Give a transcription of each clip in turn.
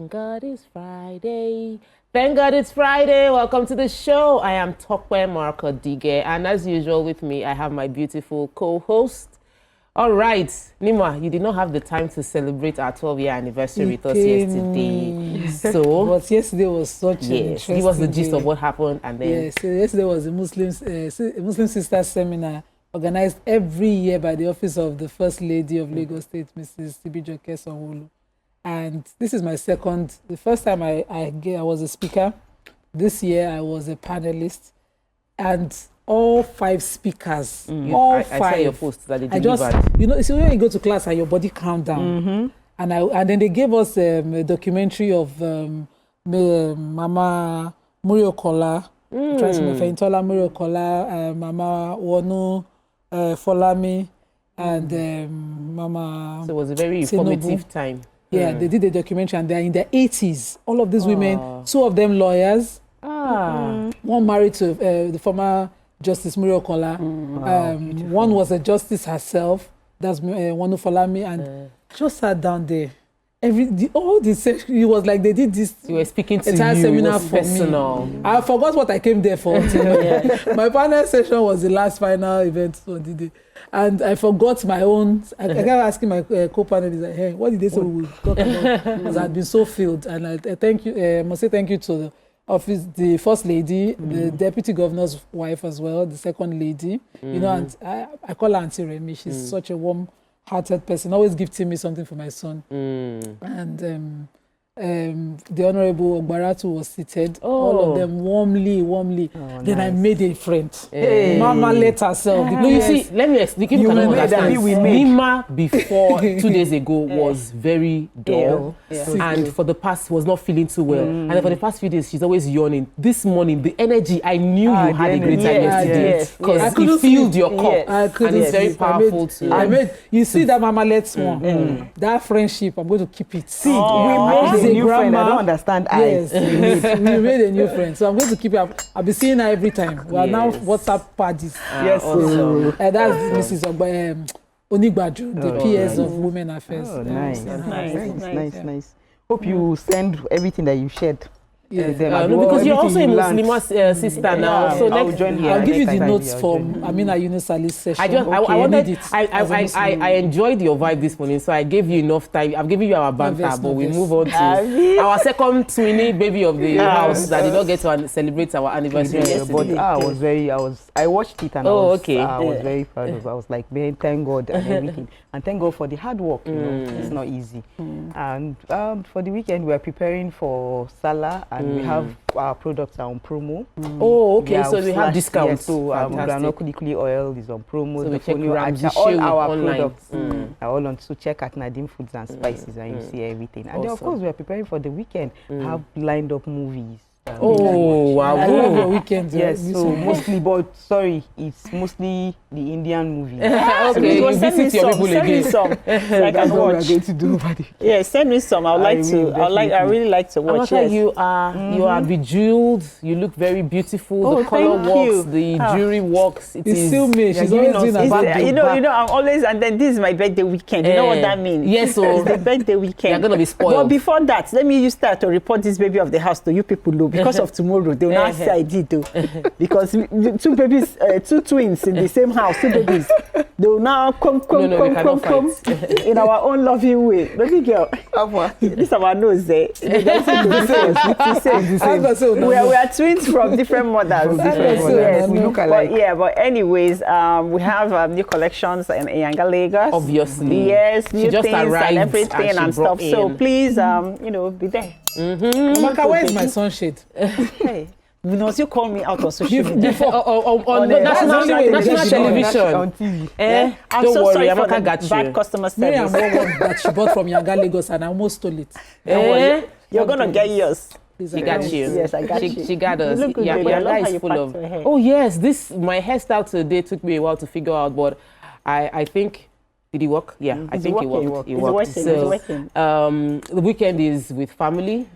Thank God it's Friday. Thank God it's Friday. Welcome to the show. I am Tokwe Marco Dige, and as usual with me, I have my beautiful co-host. All right, Nima, you did not have the time to celebrate our 12-year anniversary with us yesterday. So, but yesterday was such an interesting give us the gist day. of what happened, and then yes, so yesterday was a Muslim Sisters seminar organized every year by the office of the First Lady of Lagos State, Mrs. Tibijoke Sanwo-Olu. And this is my second. The first time I was a speaker. This year I was a panelist, and all 5 speakers, all 5. I saw your post that they delivered. So when you go to class and your body count down, and then they gave us a documentary of Mama Muriokola, Feintola Muriokola, Mama Wonu Folami, and Mama. So it was a very informative time. Yeah, they did a documentary, and they're in their 80s. All of these women, 2 of them lawyers. One married to the former Justice Muriokola. One was a justice herself. That's Wonu Folami, and just sat down there. All this, it was like they did this. You were speaking to entire you. Seminar for personal. Me. I forgot what I came there for. My panel session was the last final event for the day, and I forgot my own. I kept asking my co-panelists, like, "Hey, what did they say we would talk about?" Because I'd been so filled, and I thank you. I must say thank you to the office, the First Lady, the Deputy Governor's wife as well, the Second Lady. You know, and I call her Auntie Remy. She's such a warm-hearted person, always gifting me something for my son. And the Honorable Ogbaratu was seated, all of them warmly. Then I made a friend. Mama let herself. No, you see, let me explain. You can understand. Nima before 2 days ago was very dull, and for the past was not feeling too well. And then for the past few days, she's always yawning. This morning, the energy, I knew you had a great time yesterday because it filled your cup, and it's very powerful too. You see that Mama let's one, that friendship, I'm going to keep it. See, we made a new friend. I don't understand. Yes, we made a new friend. So I'm going to keep it. I'll be seeing her every time. We are now WhatsApp parties. Yes. Awesome. That's Mrs. Onigbaju, the PS of Women Affairs. Oh, nice. Hope you send everything that you shared. Yes. No, because you're also a Muslim sister now. So I'll give you the notes from Amina Yunus Ali's session. I enjoyed your vibe this morning, so I gave you enough time. I've given you our banter, but we move on to our second twinny baby of the house that did not get to celebrate our anniversary yesterday. But I watched it and I was very proud of it. I was like, man, thank God and everything. And thank God for the hard work, it's not easy. And for the weekend, we are preparing for Salah, and we have our products are on promo. Oh, okay. So we have discounts. So Granokuli oil is on promo. So the check all our online. Products are all on. So check at Nadim Foods and Spices, and you see everything. And then, of course, we are preparing for the weekend. Have lined up movies. Wow! I love your weekends. Yes, so mostly, but sorry, it's mostly the Indian movies. Okay, so send me some. Like I what we're going to do over there. Yeah, send me some. I really like to watch. Yes. You are bejeweled. You look very beautiful. The color works. The jewelry works. It's still me. She's always doing a birthday. You know, I'm always, and then this is my birthday weekend. You know what that means? Yes, so it's the birthday weekend. You're gonna be spoiled. But before that, let me start to report this baby of the house to you people, though, because of tomorrow. They will not say I did, though, because 2 babies, 2 twins in the same house, 2 babies. They will now come in our own loving way. Baby girl, this is our nose. We are twins from different mothers. Yes, we look alike. But anyways, we have new collections in Yanga Lagos. Obviously, yes, new just things and everything and stuff. So please, be there. Maka, where is my sunshade? Hey. You call me out on social media. On national television. On TV. I'm Don't so worry, sorry for Amaka the got you. bad customer Me and service. one that she bought from Yanga Lagos, and I almost stole it. You're going to get yours. She got you. Yes, I got you. She got us. You look good, baby. I love how you packed your hair. Oh yes, my hairstyle today took me a while to figure out, but I think. Did it work? Yeah, I think it worked. It worked. So the weekend is with family.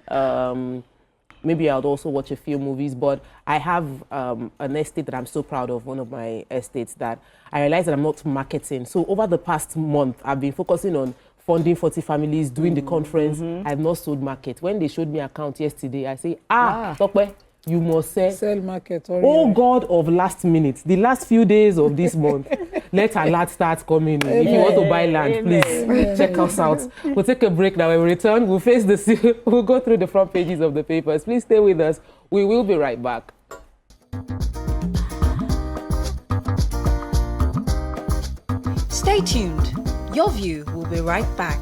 Maybe I'll also watch a few movies, but I have an estate that I'm so proud of, one of my estates that I realized that I'm not marketing. So over the past month, I've been focusing on funding 40 families, doing the conference. I've not sold market. When they showed me account yesterday, I say, Tokwe, you must sell market. Oh God of last minute, the last few days of this month, let alert start coming in. If you want to buy land, please check us out. We'll take a break now. When we return, we'll face we'll go through the front pages of the papers. Please stay with us. We will be right back. Stay tuned. Your View will be right back.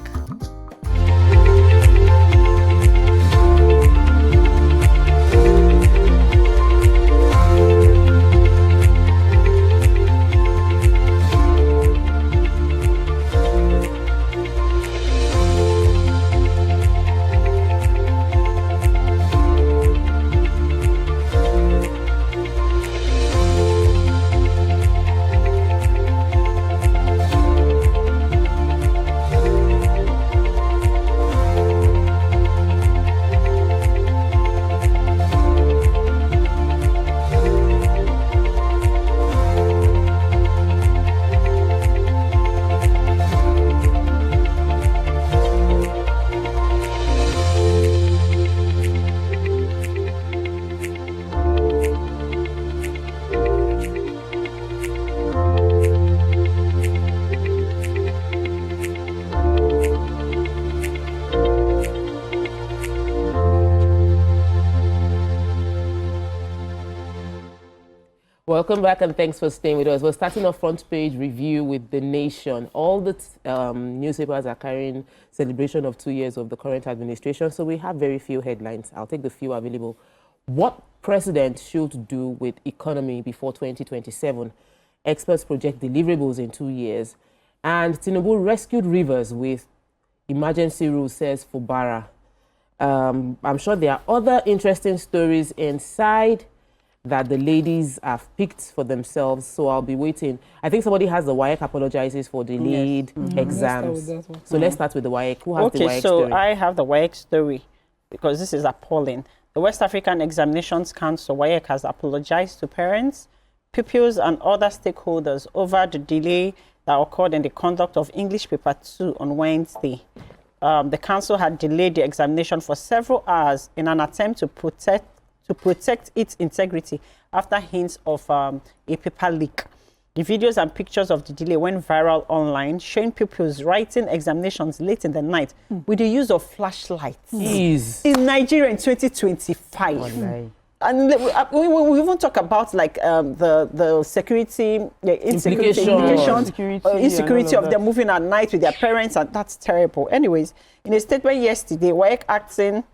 Welcome back and thanks for staying with us. We're starting a front page review with The Nation. All the newspapers are carrying celebration of 2 years of the current administration, so we have very few headlines. I'll take the few available. What president should do with economy before 2027? Experts project deliverables in 2 years. And Tinubu rescued rivers with emergency rule, says Fubara. I'm sure there are other interesting stories inside that the ladies have picked for themselves, so I'll be waiting. I think somebody has the WAEC apologizes for delayed exams. So let's start with the WAEC. Who has the WAEC story? Okay, so I have the WAEC story because this is appalling. The West African Examinations Council, WAEC, has apologized to parents, pupils, and other stakeholders over the delay that occurred in the conduct of English Paper 2 on Wednesday. The council had delayed the examination for several hours in an attempt to protect its integrity after hints of a paper leak. The videos and pictures of the delay went viral online, showing pupils writing examinations late in the night with the use of flashlights. In Nigeria in 2025. And we even talk about like the security, insecurity of them moving at night with their parents, and that's terrible. Anyways, in a statement yesterday, WAEC's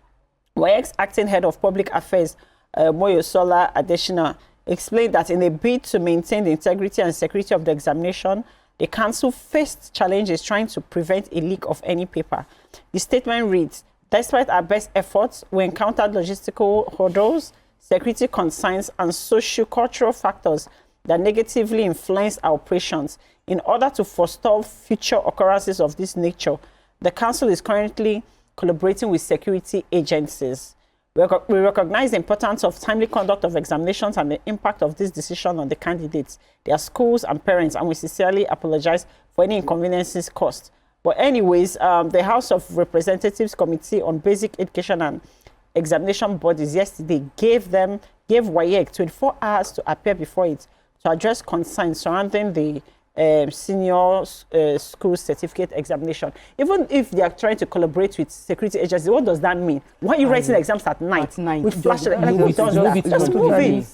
acting head of public affairs, Moyosola Adeshina, explained that in a bid to maintain the integrity and security of the examination, the council faced challenges trying to prevent a leak of any paper. The statement reads, "Despite our best efforts, we encountered logistical hurdles, security concerns, and socio-cultural factors that negatively influence our operations. In order to forestall future occurrences of this nature, the council is currently collaborating with security agencies. We recognize the importance of timely conduct of examinations and the impact of this decision on the candidates, their schools, and parents, and we sincerely apologize for any inconveniences caused." But anyways, the House of Representatives Committee on Basic Education and Examination Bodies yesterday gave WAEC 24 hours to appear before it to address concerns surrounding the senior school certificate examination. Even if they are trying to collaborate with security agencies, what does that mean? Why are you writing exams at night with flashlights? Just move it.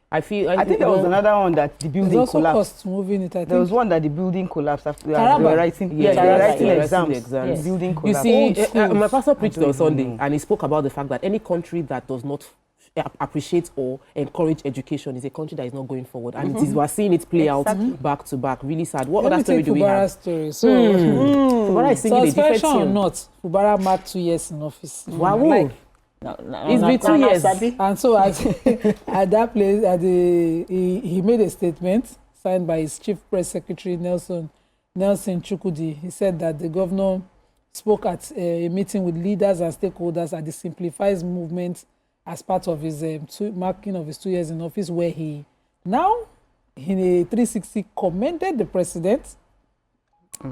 I think there was another one that the building collapsed. Moving it, I think. There was one that the building collapsed after they were writing exams. The building collapsed. You see, my pastor preached on Sunday and he spoke about the fact that any country that does not appreciate or encourage education is a country that is not going forward, and we're seeing it play out back to back. Really sad. What other story do we have? Story. So, Fubara is singing a different or tune. not, Fubara marked 2 years in office. Wow. Like, it's been 2 years. And so at that place, he made a statement signed by his chief press secretary, Nelson Chukudi. He said that the governor spoke at a meeting with leaders and stakeholders at the Simplifies movement as part of his marking of his 2 years in office, where he now, in a 360, commended the president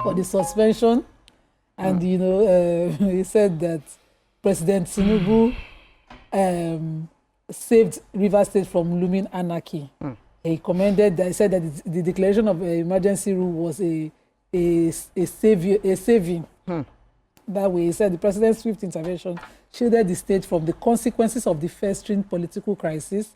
for the suspension And, you know, he said that President Tinubu saved Rivers State from looming anarchy. He commended that, he said that the declaration of emergency rule was a saving. That way, he said the president's swift intervention shielded the state from the consequences of the festering political crisis.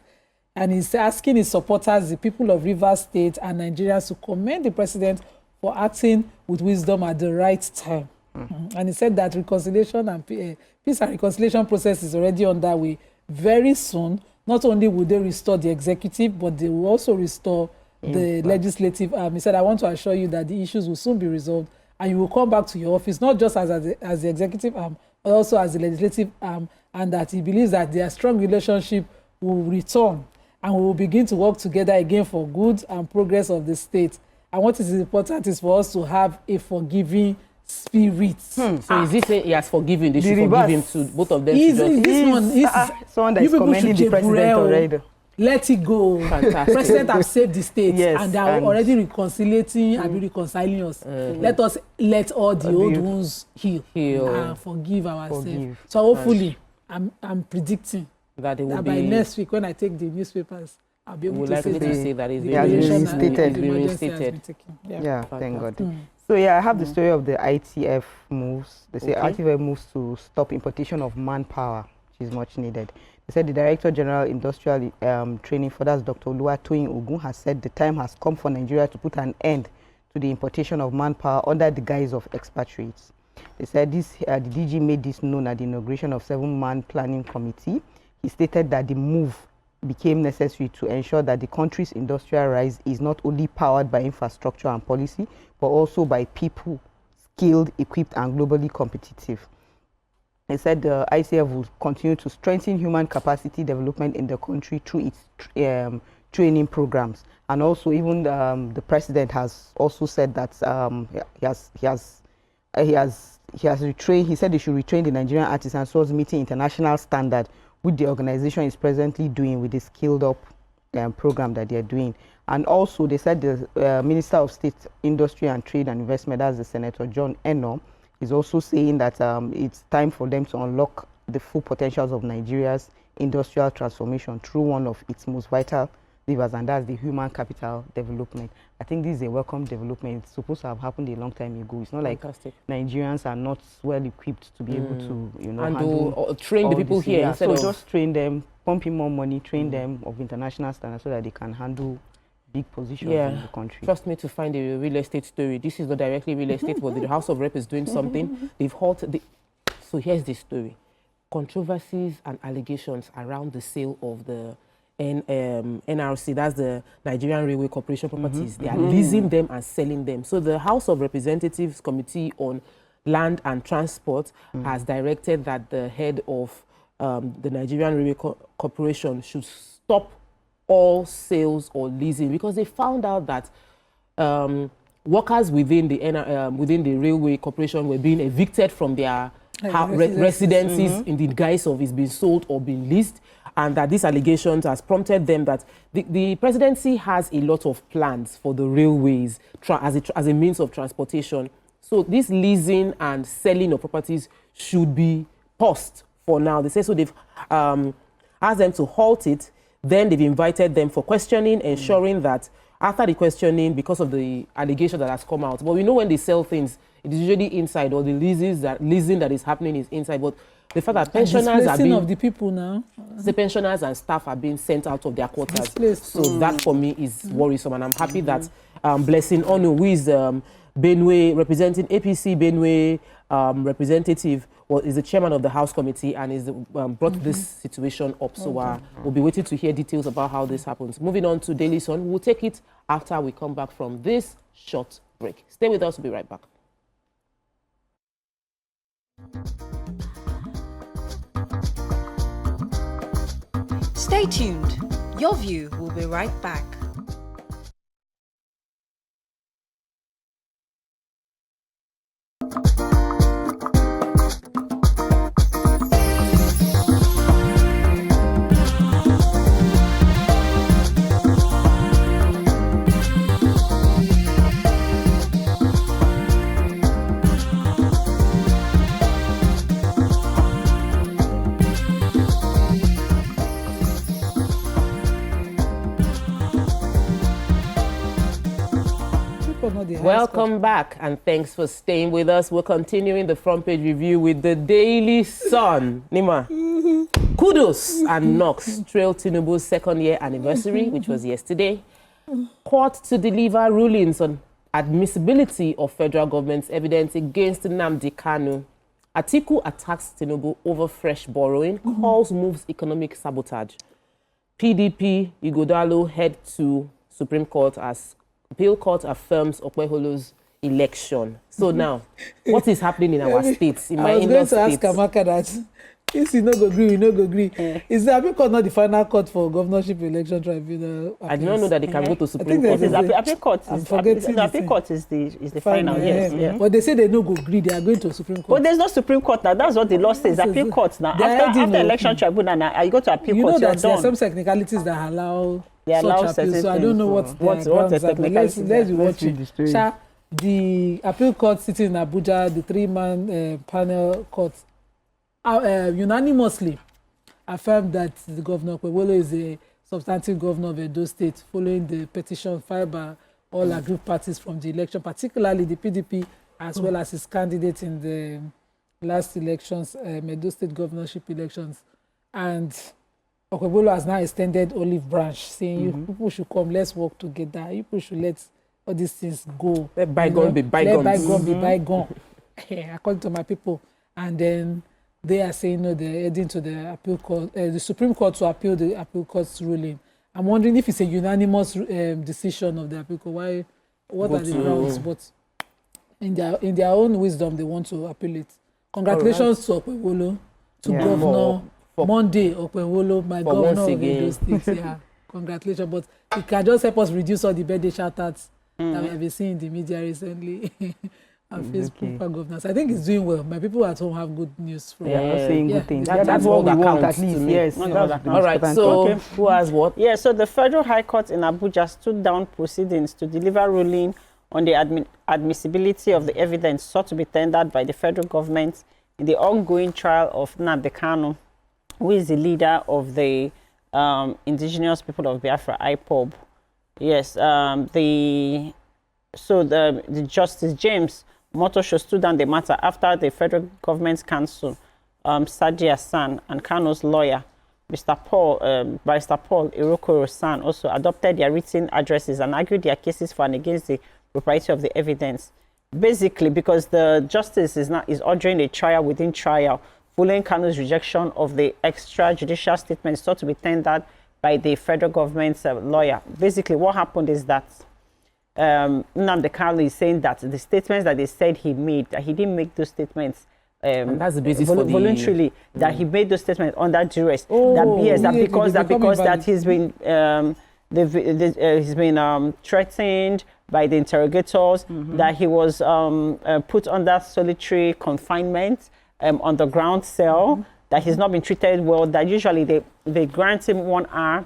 And he's asking his supporters, the people of Rivers State and Nigerians, to commend the president for acting with wisdom at the right time. And he said that reconciliation and peace and reconciliation process is already underway. Very soon, not only will they restore the executive, but they will also restore the legislative arm. He said, I want to assure you that the issues will soon be resolved and you will come back to your office, not just as the executive arm, but also as the legislative arm, and that he believes that their strong relationship will return and we will begin to work together again for good and progress of the state. And what is important is for us to have a forgiving spirit. So is he saying he has forgiven? They should forgive him to both of them? Someone that is commending the president already. Let it go. Fantastic. President have saved the state, yes, and they are already reconciliating and reconciling us. Let all the old wounds heal and forgive ourselves. So hopefully, I'm predicting that by next week, when I take the newspapers, I'll be able to say that it's been reinstated. Yeah, thank God. So yeah, I have the story of the ITF moves. They say ITF moves to stop importation of manpower, which is much needed. They said the Director General Industrial Training, for that's Dr. Oluwatoyin Ogun, has said the time has come for Nigeria to put an end to the importation of manpower under the guise of expatriates. They said this. The DG made this known at the inauguration of 7-man planning committee. He stated that the move became necessary to ensure that the country's industrial rise is not only powered by infrastructure and policy, but also by people skilled, equipped, and globally competitive. They said the ICF will continue to strengthen human capacity development in the country through its training programs. And also, even the president has also said that he has retrained. He said they should retrain the Nigerian artisans towards meeting international standard, which the organization is presently doing with the skilled up program that they're doing. And also, they said the Minister of State, Industry and Trade and Investment, that's the Senator John Eno, is also saying that it's time for them to unlock the full potentials of Nigeria's industrial transformation through one of its most vital levers, and that's the human capital development. I think this is a welcome development. It's supposed to have happened a long time ago. It's not like Nigerians are not well equipped to be able to, you know, handle train the people here. Yeah, so just train them, pump in more money, train them of international standards so that they can handle big positions in the country. Trust me to find a real estate story. This is not directly real estate, but the House of Rep is doing something. They've halted the... So here's the story. Controversies and allegations around the sale of the NRC, that's the Nigerian Railway Corporation properties. They are leasing them and selling them. So the House of Representatives Committee on Land and Transport has directed that the head of the Nigerian Railway Corporation should stop all sales or leasing, because they found out that workers within the railway corporation were being evicted from their residences in the guise of it's being sold or being leased, and that these allegations has prompted them that the presidency has a lot of plans for the railways as a means of transportation. So this leasing and selling of properties should be paused for now. They say so. They've asked them to halt it. Then they've invited them for questioning, ensuring that after the questioning, because of the allegation that has come out, but we know when they sell things, it is usually inside, or the leasing that is happening is inside. But the fact that pensioners are being... of the people now. The pensioners and staff are being sent out of their quarters. So that for me is worrisome, and I'm happy that Blessing Onu, who is Benue, representing APC Benue representative, is the chairman of the House Committee and is brought this situation up. So we'll be waiting to hear details about how this happens. Moving on to Daily Sun, we'll take it after we come back from this short break. Stay with us, we'll be right back. Stay tuned. Your View will be right back. Court not the highest Welcome court. back, and thanks for staying with us. We're continuing the front page review with the Daily Sun. Nima, kudos and knocks trail Tinubu's second-year anniversary, which was yesterday. Court to deliver rulings on admissibility of federal government's evidence against Nnamdi Kanu. Atiku attacks Tinubu over fresh borrowing, calls moves economic sabotage. PDP, Ighodalo head to Supreme Court as Appeal Court affirms Okpeholo's election. So now, what is happening in our states, in my in-law states? I was going to ask Amaka that if you no go agree, we no go agree. Yeah. Is the Appeal Court not the final court for governorship election tribunal? I do not know that they can go to Supreme Court. Appeal Court is the final. Yes. Yeah. But they say they no go agree. They are going to Supreme Court. But there's no Supreme Court now. That's what the law says. Appeal Court now. After election tribunal, now you go to Appeal Court. You know that there are some technicalities that allow such appeals. So I don't know what the technicalities. Let's watch it. The Appeal Court sitting in Abuja, the 3-man panel court, unanimously affirmed that the governor Bwala is a substantive governor of Edo State, following the petition filed by all aggrieved parties from the election, particularly the PDP, as well as his candidate in the last elections, Edo State governorship elections. And Bwala has now extended olive branch, saying you people should come, let's work together. You people should let all these things go. Let bygone be bygone. Let bygone be bygone. According to my people. And then they are saying no, they're heading to the Appeal Court, the Supreme Court to appeal the Appeal Court's ruling. I'm wondering if it's a unanimous decision of the Appeal Court. What are the grounds? But in their own wisdom, they want to appeal it. Congratulations to Okpeholo, to Governor Monday Okpeholo, my governor of Edo State. Yeah, congratulations. But it can just help us reduce all the birthday shout-outs that we have been seeing in the media recently. And Facebook for governance. I think it's doing well. My people at home have good news from saying good things. That's what we want, at least. Yes. All right. So who has what? Yeah. So the Federal High Court in Abuja stood down proceedings to deliver ruling on the admissibility of the evidence sought to be tendered by the federal government in the ongoing trial of Nnamdi Kanu, who is the leader of the indigenous people of Biafra, IPOB. Yes. The Justice James Motosho stood down the matter after the federal government's counsel, Sadi Hassan, and Kanu's lawyer, Barrister Paul Irokoro-san, also adopted their written addresses and argued their cases for and against the propriety of the evidence. Basically, because the justice is ordering a trial within trial, following Kanu's rejection of the extrajudicial statements sought to be tendered by the federal government's lawyer. Basically, what happened is that Nnamdi Kanu is saying that the statements that they said he made, that he didn't make those statements and that's the basis for voluntarily, that he made those statements under duress. That he's been threatened by the interrogators, that he was put under solitary confinement, underground cell, that he's not been treated well, that usually they grant him 1 hour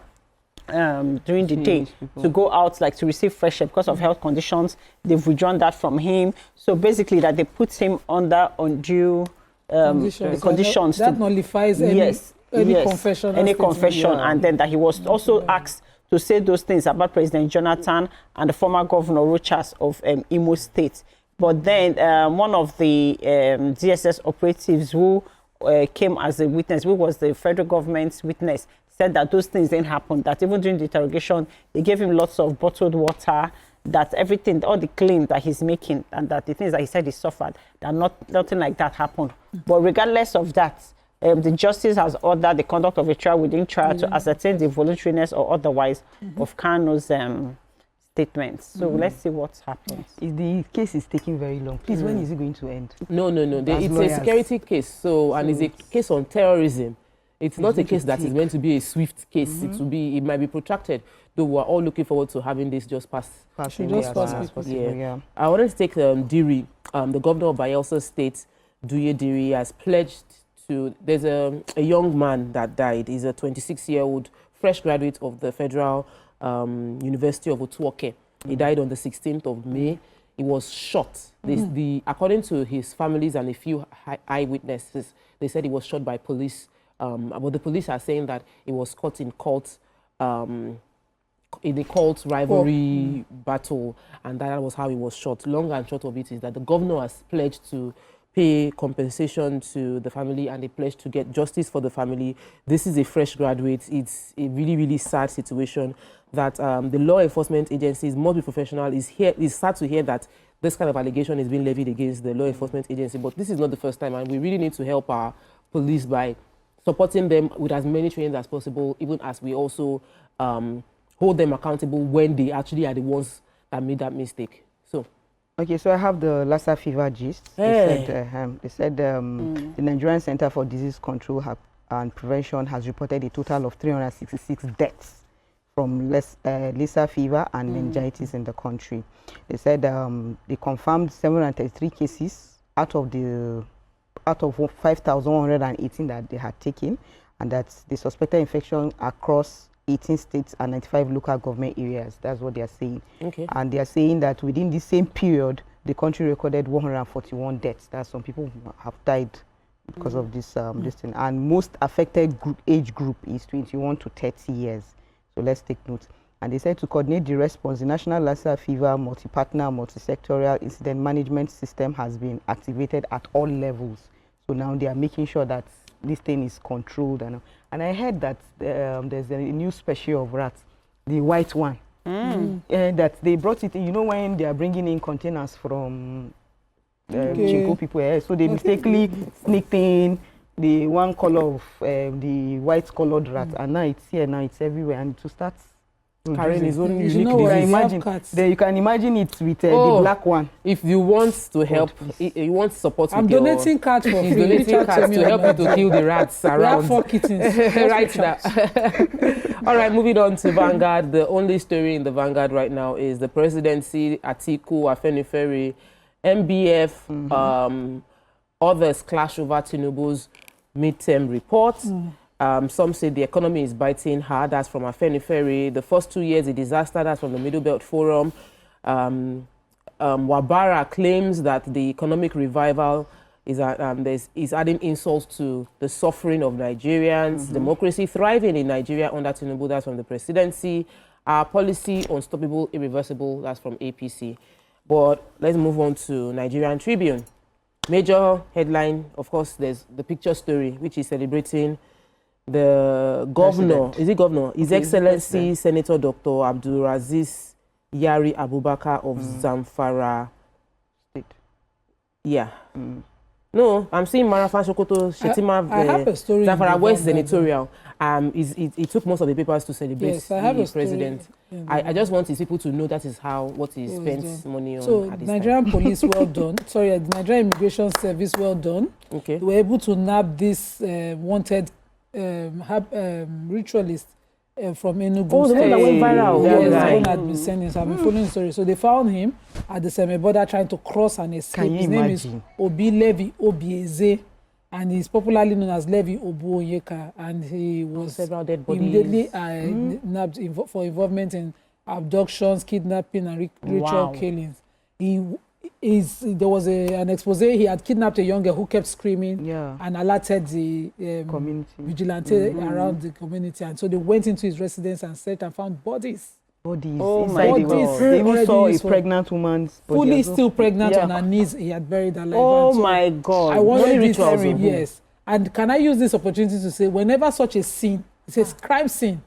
during the day to go out, like to receive fresh air because of health conditions. They've withdrawn that from him. So basically that they put him under undue conditions. That nullifies any confession. Any confession. And then that he was also asked to say those things about President Jonathan and the former governor Rochas of Imo State. But then one of the DSS operatives who came as a witness, who was the federal government's witness, said that those things didn't happen, that even during the interrogation, they gave him lots of bottled water, that everything, all the claims that he's making, and that the things that he said he suffered, that nothing like that happened. But regardless of that, the justice has ordered the conduct of a trial within trial to ascertain the voluntariness or otherwise of Kanu's statements. So let's see what happens. If the case is taking very long, please, when is it going to end? No. It's a security case, and it's a case on terrorism. It's not a case that is meant to be a swift case. It might be protracted. Though we're all looking forward to having this just pass. I wanted to take Diri, the governor of Bayelsa State, Duye Diri, has pledged to. There's a young man that died. He's a 26-year-old fresh graduate of the Federal University of Otuoke. He died on the 16th of May. He was shot. According to his families and a few eyewitnesses, they said he was shot by police. But the police are saying that it was caught in in a cult rivalry battle, and that was how he was shot. Long and short of it is that the governor has pledged to pay compensation to the family, and they pledged to get justice for the family. This is a fresh graduate. It's a really, really sad situation that the law enforcement agencies must be professional. It's sad to hear that this kind of allegation is being levied against the law enforcement agency, but this is not the first time, and we really need to help our police by supporting them with as many trainings as possible, even as we also hold them accountable when they actually are the ones that made that mistake. So, okay, so I have the Lassa fever gist. Hey. They said the Nigerian Center for Disease Control and Prevention has reported a total of 366 deaths from Lassa fever and meningitis in the country. They said they confirmed 733 cases out of 5,118 that they had taken, and that the suspected infection across 18 states and 95 local government areas. That's what they are saying. Okay. And they are saying that within the same period, the country recorded 141 deaths. That some people have died because of this this thing. And most affected age group is 21 to 30 years. So let's take note. And they said to coordinate the response, the National Lassa Fever Multi-Partner, Multi-Sectorial Incident Management System has been activated at all levels. So now they are making sure that this thing is controlled. And I heard that there's a new species of rat, the white one, and that they brought it in, you know, when they are bringing in containers from Chinko people, so they mistakenly sneaked in the one color of the white colored rat, and now it's here, now it's everywhere, and to start carrying his own unique disease. You can imagine it with the black one. If you want to help, you want support. I'm donating cats for free. He's donating cats to help you to kill the rats around. We have 4 kittens. Right now. All right, moving on to Vanguard. The only story in the Vanguard right now is the presidency, Atiku, Afenifere, MBF, others clash over Tinubu's midterm report. Some say the economy is biting hard. That's from Afenifere. The first 2 years, a disaster. That's from the Middle Belt Forum. Wabara claims that the economic revival is adding insults to the suffering of Nigerians. Democracy thriving in Nigeria under Tinubu. That's from the presidency. Our policy unstoppable, irreversible. That's from APC. But let's move on to Nigerian Tribune. Major headline, of course, there's the picture story, which is celebrating the governor, President. Is it governor? His Excellency Senator Dr. Abdulaziz Yari Abubakar of Zamfara State. Yeah. No, I'm seeing Marafan Sokoto Shetima. I have a story. Zamfara West Senatorial. It took most of the papers to celebrate the president. I just want his people to know that is what he spends money on. So, Nigerian police, well done. Sorry, the Nigerian Immigration Service, well done. Okay. They were able to nab this wanted ritualist from Enugu. Oh, the one that went viral. Yes, the one had been sending. So I've been following the story. So they found him at the Seme border trying to cross and escape. His name is Obi Levi Obieze, and he's popularly known as Levi Obuonyeka. And he was immediately nabbed for involvement in abductions, kidnapping, and ritual killings. There was an expose. He had kidnapped a young girl who kept screaming and alerted the community vigilante around the community. And so they went into his residence and searched and found bodies. Oh my God. They even saw a pregnant woman's body. Fully still pregnant on her knees. He had buried her alive. Oh my God. I wanted this terrible. Yes. And can I use this opportunity to say, whenever such a scene, it's a crime scene,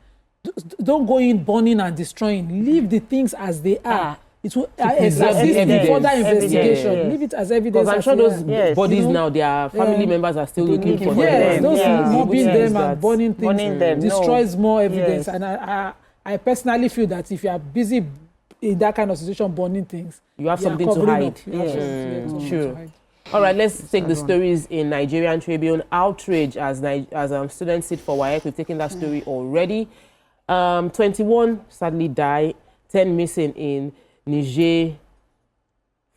don't go in burning and destroying. Leave the things as they are. It will assist in further investigation. Leave it as evidence. Because I'm sure those bodies now, their family members are still looking for them. Yes, those mobbing them and burning things destroys more evidence. And I personally feel that if you are busy in that kind of situation, burning things, you have something to hide. Sure. All right, let's take the stories in Nigerian Tribune. Outrage as students sit for WAEC. We've taken that story already. 21 sadly died, 10 missing in Niger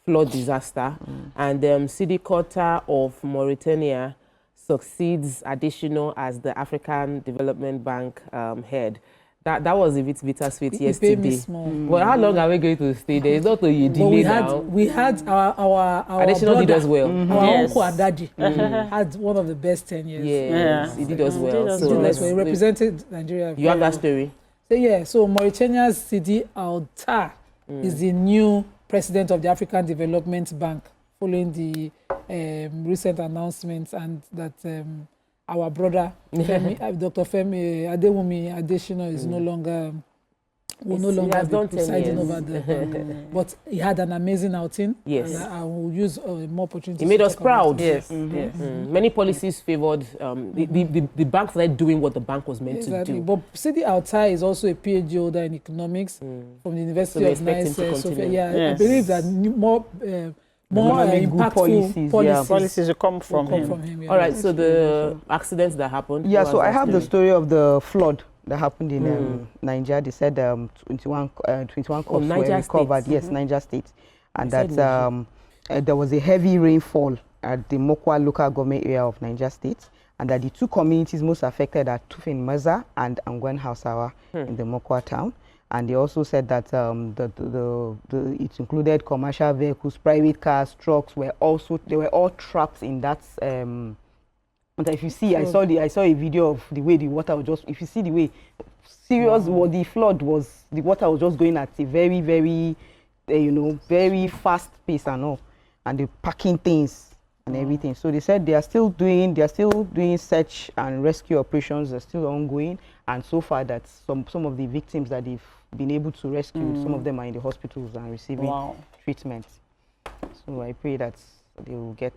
flood disaster, and Sidi Kota of Mauritania succeeds additional as the African Development Bank head. That was a bit bittersweet yesterday. But how long are we going to stay there? It's not a delay now. We had our additional brother, did as well. Our uncle Adaji had one of the best 10 years. Yes, he did as well. So he represented Nigeria. You have that story? So yeah, so Mauritania's Sidi Alta is the new president of the African Development Bank, following the recent announcements, and that our brother Dr. Femi Adewumi Adesina is no longer will no longer be presiding over the bank. But he had an amazing outing. Yes. And I will use more opportunities. He made us proud. Yes. Yes. Many policies favored the bank started doing what the bank was meant to do. But Sidi Altai is also a PhD holder in economics from the University of Nice. I believe that more impactful policies will come from him. All right, so the accidents that happened. Yeah, so I have the story of the flood that happened in Nigeria. They said 21 corpses were recovered. Yes, Niger State. And that there was a heavy rainfall at the Mokwa local government area of Niger State, and that the two communities most affected are Tufin Maza and Angwan Hausawa in the Mokwa town. And they also said that it included commercial vehicles, private cars, trucks they were all trapped in that. But if you see, I saw a video of the way the water was just. If you see the way serious what the flood was, the water was just going at a very, very, very fast pace and all, and they're packing things and everything. So they said they are still doing search and rescue operations. They're still ongoing, and so far that some of the victims that they've been able to rescue, some of them are in the hospitals and receiving treatment. So I pray that they will get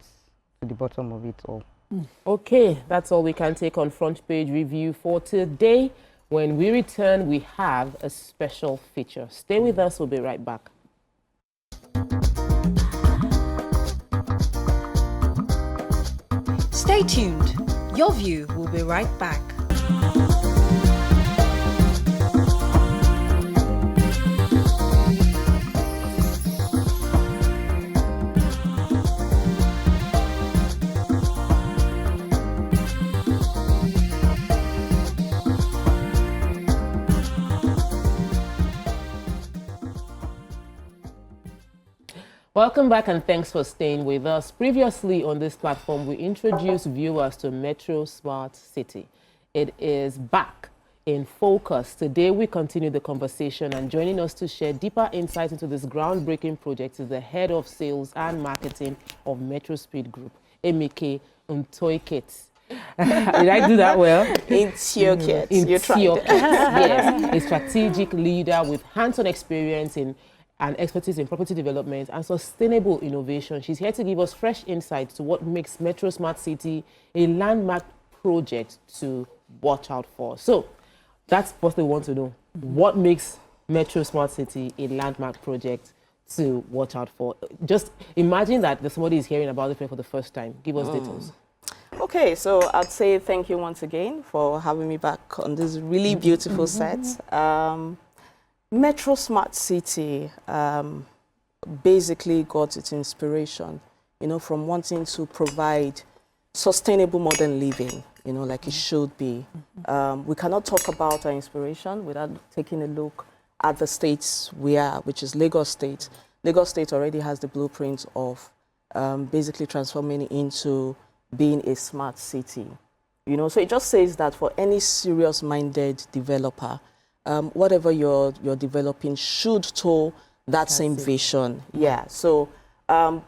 to the bottom of it all. Okay, that's all we can take on Front Page Review for today. When we return, we have a special feature. Stay with us, we'll be right back. Stay tuned. Your View will be right back. Welcome back and thanks for staying with us. Previously on this platform, we introduced viewers to Metro Smart City. It is back in focus. Today, we continue the conversation, and joining us to share deeper insights into this groundbreaking project is the Head of Sales and Marketing of Metro Speed Group, Emeke Ntoikit. Did I do that well? Ntoikit. Yes, a strategic leader with hands-on experience and expertise in property development and sustainable innovation. She's here to give us fresh insights to what makes Metro Smart City a landmark project to watch out for. So that's what we want to know. What makes Metro Smart City a landmark project to watch out for? Just imagine that somebody is hearing about it for the first time. Give us details. Okay, so I'd say thank you once again for having me back on this really beautiful set. Metro Smart City basically got its inspiration, from wanting to provide sustainable modern living, like it should be. We cannot talk about our inspiration without taking a look at the states we are, which is Lagos State. Lagos State already has the blueprint of basically transforming into being a smart city. So it just says that for any serious-minded developer, whatever you're developing should tow that same vision. Yeah. So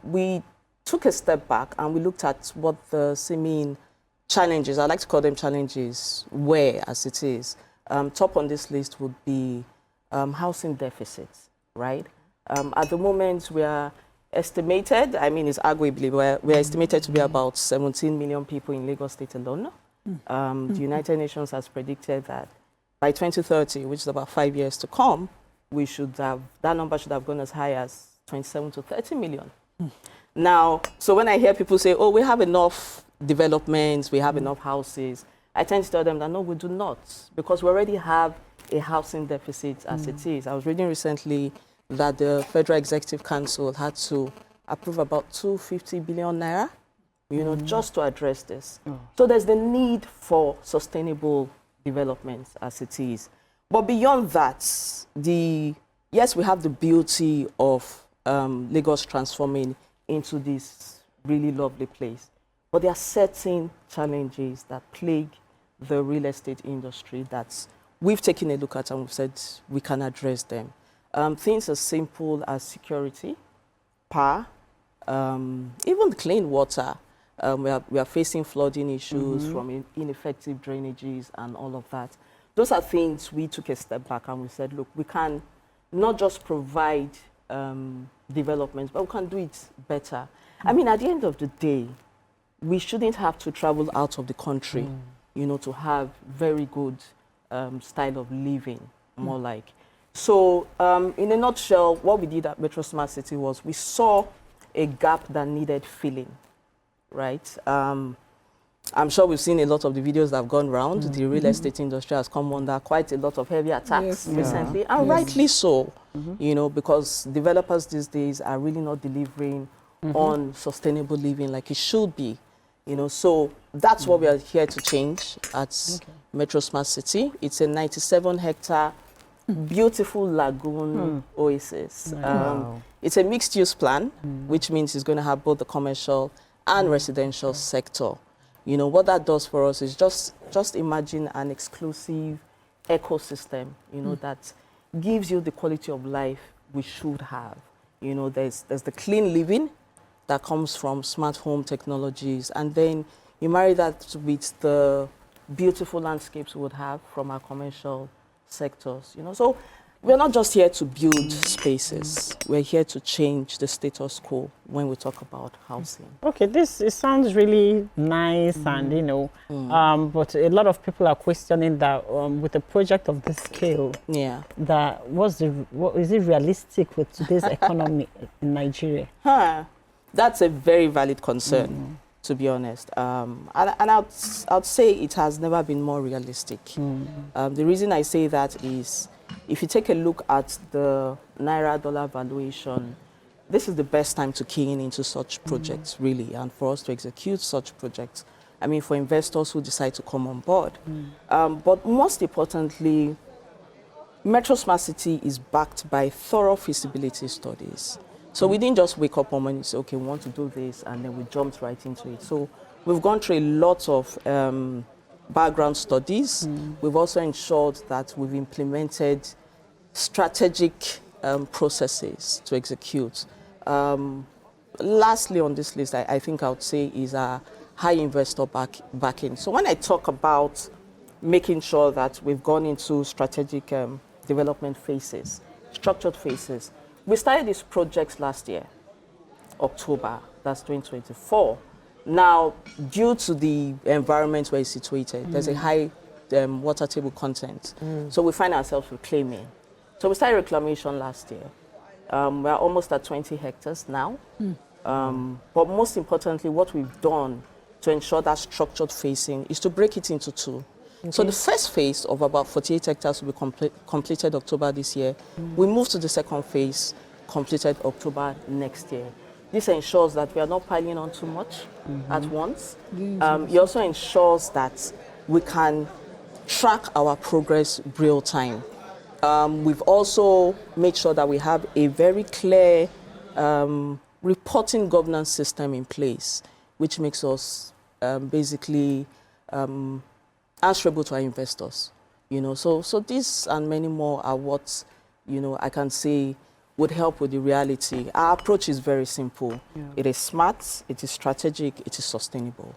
we took a step back and we looked at what the seeming challenges, I like to call them challenges, were as it is. Top on this list would be housing deficits, right? At the moment, we are estimated, it's arguably, we're estimated to be about 17 million people in Lagos State alone. The United Nations has predicted that by 2030, which is about 5 years to come, that number should have gone as high as 27 to 30 million. Now, so when I hear people say, oh, we have enough developments, we have enough houses, I tend to tell them that no, we do not, because we already have a housing deficit as it is. I was reading recently that the Federal Executive Council had to approve about 250 billion naira, just to address this. So there's the need for sustainable development as it is. But beyond that, yes, we have the beauty of Lagos transforming into this really lovely place. But there are certain challenges that plague the real estate industry that we've taken a look at and we've said we can address them. Things as simple as security, power, even clean water. We are facing flooding issues from ineffective drainages and all of that. Those are things we took a step back and we said, look, we can not just provide development, but we can do it better. I mean, at the end of the day, we shouldn't have to travel out of the country, you know, to have very good style of living, more like. So, in a nutshell, what we did at Metro Smart City was we saw a gap that needed filling, right? I'm sure we've seen a lot of the videos that have gone around. The real estate industry has come under quite a lot of heavy attacks recently, and rightly so, you know, because developers these days are really not delivering on sustainable living like it should be, you know. So that's what we are here to change at Metro Smart City. It's a 97-hectare beautiful lagoon oasis. Wow. It's a mixed-use plan, which means it's going to have both the commercial and residential sector. You know, what that does for us is just imagine an exclusive ecosystem, you know, that gives you the quality of life we should have. You know, there's the clean living that comes from smart home technologies, and then you marry that with the beautiful landscapes we would have from our commercial sectors, you know. So we're not just here to build spaces. We're here to change the status quo when we talk about housing. Okay, it sounds really nice and, you know, but a lot of people are questioning that with a project of this scale, that what is it realistic with today's economy in Nigeria? That's a very valid concern, to be honest. And I'd say it has never been more realistic. The reason I say that is, if you take a look at the Naira-dollar valuation, this is the best time to key in into such projects, really, and for us to execute such projects. I mean, for investors who decide to come on board. But most importantly, Metro Smart City is backed by thorough feasibility studies. So we didn't just wake up one morning and say, okay, we want to do this, and then we jumped right into it. So we've gone through a lot of background studies. We've also ensured that we've implemented strategic processes to execute. Lastly on this list, I think I would say is our high investor backing. So when I talk about making sure that we've gone into strategic development phases, structured phases, we started these projects last year, October, that's 2024. Now, due to the environment where it's situated, there's a high water table content. So we find ourselves reclaiming. So we started reclamation last year. We're almost at 20 hectares now. But most importantly, what we've done to ensure that structured phasing is to break it into two. So the first phase of about 48 hectares will be completed October this year. We move to the second phase, completed October next year. This ensures that we are not piling on too much at once. It also ensures that we can track our progress real time. We've also made sure that we have a very clear reporting governance system in place, which makes us basically answerable to our investors. You know, so this and many more are what, you know, I can say would help with the reality. Our approach is very simple. It is smart, it is strategic, it is sustainable.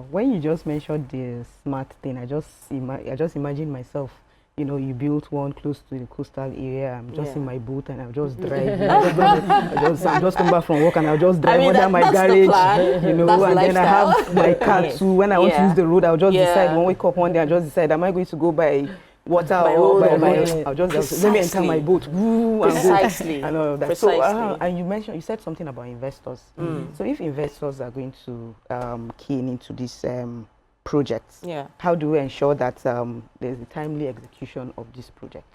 When you just mentioned the smart thing, I just imagine myself, you know, you built one close to the coastal area. I'm just in my boot and I'll just drive. I'm just come back from work and I'll just drive under my garage, you know, and then I have my car too. When I want to use the road, I'll just decide. When I wake up one day, I'll just decide, am I going to go by water or by road? I'll just let me enter my boat. Precisely. And all of that. Precisely. So, and you said something about investors. So if investors are going to key into this projects, how do we ensure that there's a timely execution of this project?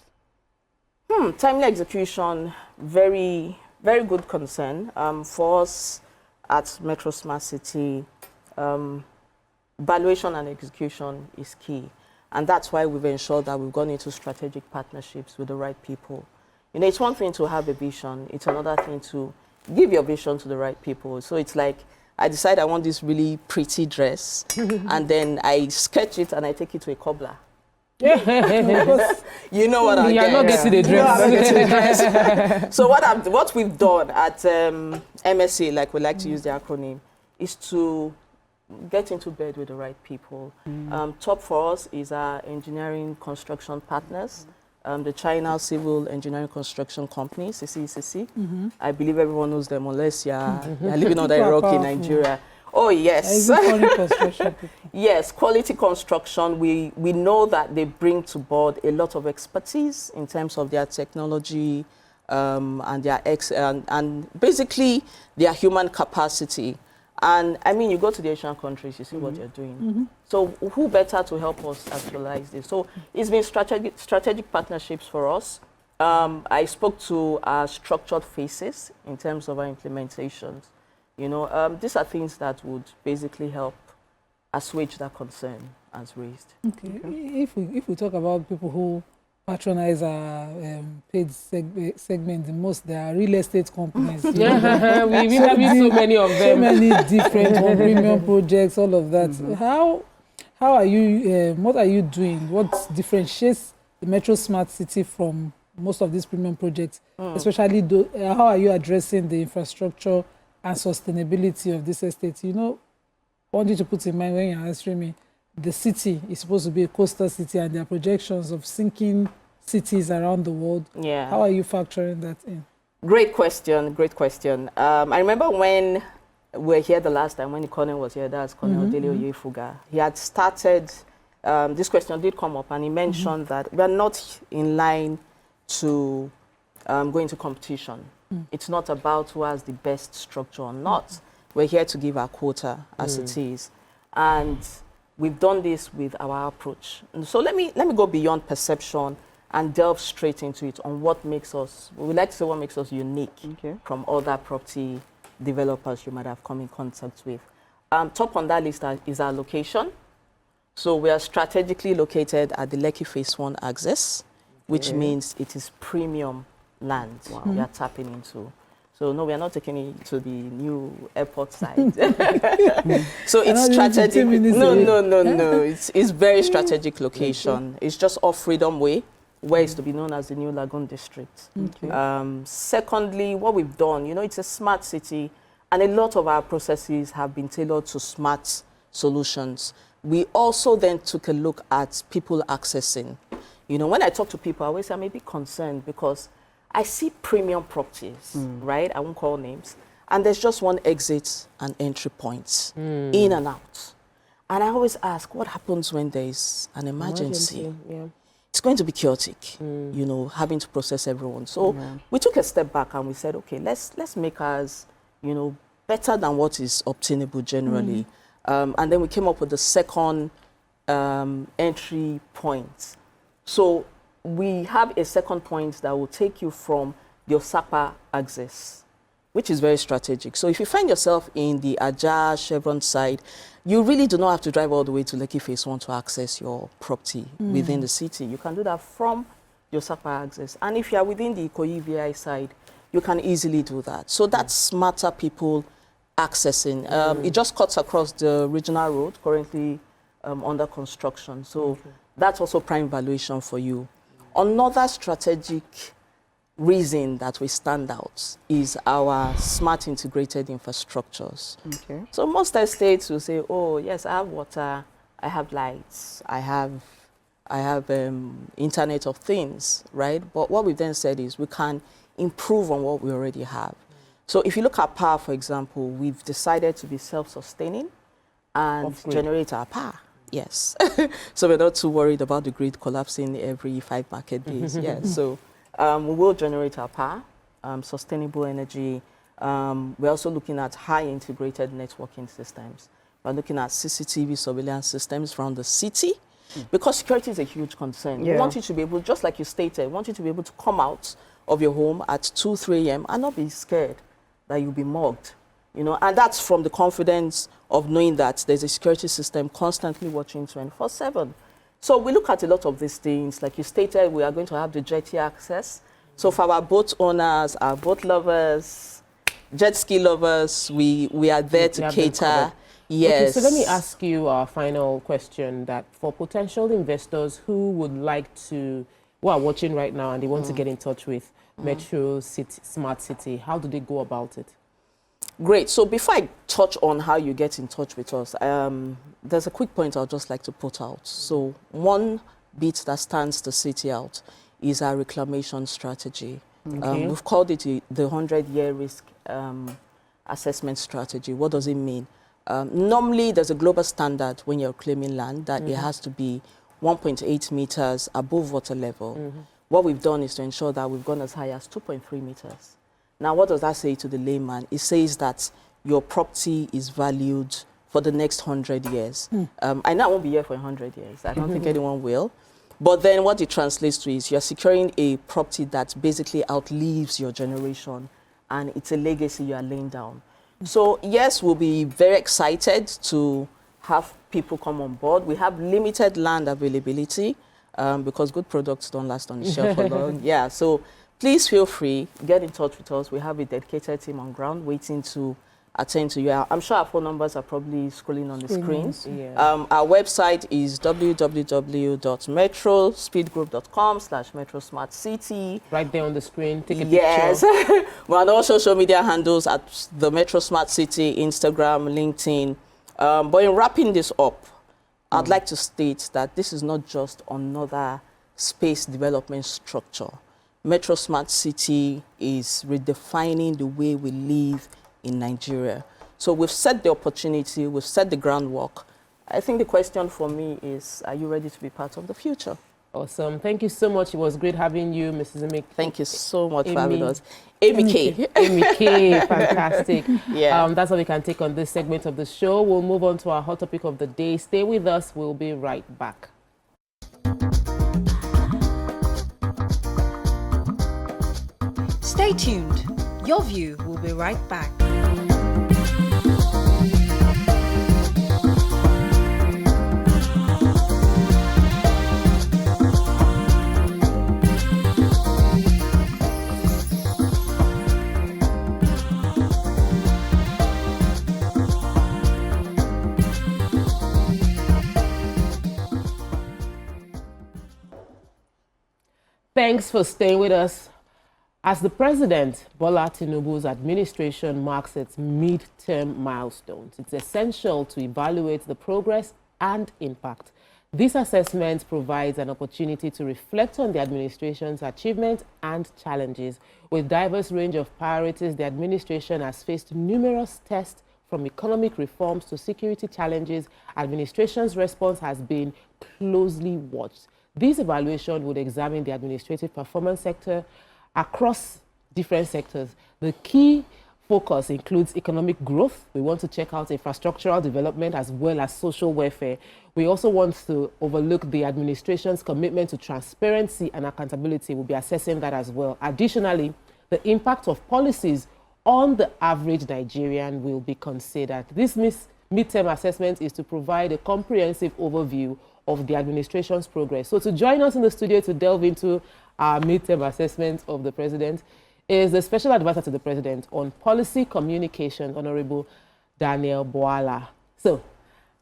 Timely execution, very, very good concern. For us at Metro Smart City, valuation and execution is key. And that's why we've ensured that we've gone into strategic partnerships with the right people. You know, it's one thing to have a vision. It's another thing to give your vision to the right people. So it's like, I decide I want this really pretty dress, and then I sketch it and I take it to a cobbler. You know what I You are not getting the dress. So what we've done at MSA, like we like to use the acronym, is to get into bed with the right people. Top for us is our engineering construction partners, the China Civil Engineering Construction Company, CCECC. I believe everyone knows them unless you're living under a rock in Nigeria. Oh, yes. Yes, quality construction. We know that they bring to board a lot of expertise in terms of their technology and their and basically their human capacity. And I mean, you go to the Asian countries, you see what they're doing. So who better to help us actualize this? So it's been strategic partnerships for us. I spoke to our structured phases in terms of our implementations. You know, these are things that would basically help assuage that concern as raised. Okay. If we talk about people who patronize our paid segment, the most, there are real estate companies. We have so many of them. So many different premium projects, all of that. How are you, what are you doing? What differentiates the Metro Smart City from most of these premium projects? Especially, how are you addressing the infrastructure and sustainability of this estate? You know, I want you to put in mind when you're answering me, the city is supposed to be a coastal city and there are projections of sinking cities around the world. Yeah. How are you factoring that in? Great question, great question. I remember when we were here the last time, when the Colonel was here, that's Colonel Dele Oyefuga. He had started, this question did come up and he mentioned that we are not in line to go into competition. It's not about who has the best structure or not. We're here to give our quota as it is. And we've done this with our approach. And so let me go beyond perception and delve straight into it on what makes us, we like to say what makes us unique from other property developers you might have come in contact with. Top on that list is our location. So we are strategically located at the Lekki Phase 1 axis, which means it is premium land we are tapping into. So no, we are not taking it to the new airport side. So it's strategic. No. It's very strategic location. It's just off Freedom Way, where it's to be known as the New Lagoon District. Secondly, what we've done, you know, it's a smart city, and a lot of our processes have been tailored to smart solutions. We also then took a look at people accessing. You know, when I talk to people, I always say I'm a bit concerned because I see premium properties, right? I won't call names. And there's just one exit and entry point, in and out. And I always ask, what happens when there's an emergency? It's going to be chaotic, you know, having to process everyone. So we took a step back and we said, okay, let's make ours, you know, better than what is obtainable generally. And then we came up with the second entry point. So we have a second point that will take you from the Osapa axis, which is very strategic. So if you find yourself in the Ajah Chevron side, you really do not have to drive all the way to Lekki Phase 1 to access your property within the city. You can do that from the Osapa axis. And if you are within the Ikoyi VI side, you can easily do that. So that's smarter people accessing. It just cuts across the regional road, currently under construction. So that's also prime valuation for you. Another strategic reason that we stand out is our smart integrated infrastructures. So most estates will say, oh, yes, I have water, I have lights, I have Internet of Things, right? But what we've then said is we can improve on what we already have. So if you look at power, for example, we've decided to be self-sustaining and generate our power. Yes. So we're not too worried about the grid collapsing every 5 market days. Yes. So we will generate our power, sustainable energy. We're also looking at high integrated networking systems. We're looking at CCTV surveillance systems around the city because security is a huge concern. We want you to be able, just like you stated, we want you to be able to come out of your home at 2, 3 a.m. and not be scared that you'll be mugged. You know, and that's from the confidence of knowing that there's a security system constantly watching 24/7. So we look at a lot of these things. Like you stated, we are going to have the jetty access. So for our boat owners, our boat lovers, jet ski lovers, we are there to cater. Yes. Okay, so let me ask you our final question, that for potential investors who would like to, who are watching right now and they want to get in touch with Metro City, Smart City, how do they go about it? Great. So before I touch on how you get in touch with us, there's a quick point I'd just like to put out. So one bit that stands the city out is our reclamation strategy. Okay. We've called it the 100-year risk assessment strategy. What does it mean? Normally, there's a global standard when you're claiming land that it has to be 1.8 meters above water level. What we've done is to ensure that we've gone as high as 2.3 meters. Now, what does that say to the layman? It says that your property is valued for the next 100 years. I know I won't be here for 100 years. I don't think anyone will. But then what it translates to is you're securing a property that basically outlives your generation, and it's a legacy you are laying down. So yes, we'll be very excited to have people come on board. We have limited land availability because good products don't last on the shelf for long. Yeah, so please feel free, get in touch with us. We have a dedicated team on ground waiting to attend to you. I'm sure our phone numbers are probably scrolling on the screens. Yeah. Our website is www.metrospeedgroup.com/metrosmartcity. Right there on the screen, take a Yes. picture. We're on all social media handles at the Metro Smart City, Instagram, LinkedIn. But in wrapping this up, I'd like to state that this is not just another space development structure. Metro Smart City is redefining the way we live in Nigeria. So we've set the opportunity, we've set the groundwork. I think the question for me is, are you ready to be part of the future? Awesome. Thank you so much. It was great having you, Mrs. Amy. Thank you so much for having us. Amy K. Amy K. Fantastic. Yeah. That's all we can take on this segment of the show. We'll move on to our hot topic of the day. Stay with us. We'll be right back. Stay tuned. Your View will be right back. Thanks for staying with us. As the President, Bola Tinubu's administration marks its mid-term milestones, it's essential to evaluate the progress and impact. This assessment provides an opportunity to reflect on the administration's achievements and challenges. With a diverse range of priorities, the administration has faced numerous tests, from economic reforms to security challenges. Administration's response has been closely watched. This evaluation would examine the administrative performance sector across different sectors. The key focus includes economic growth. We want to check out infrastructural development as well as social welfare. We also want to overlook the administration's commitment to transparency and accountability. We'll be assessing that as well. Additionally, the impact of policies on the average Nigerian will be considered. This midterm assessment is to provide a comprehensive overview of the administration's progress. So to join us in the studio to delve into our midterm assessment of the President is the Special Advisor to the President on Policy Communication, Honorable Daniel Bwala. So,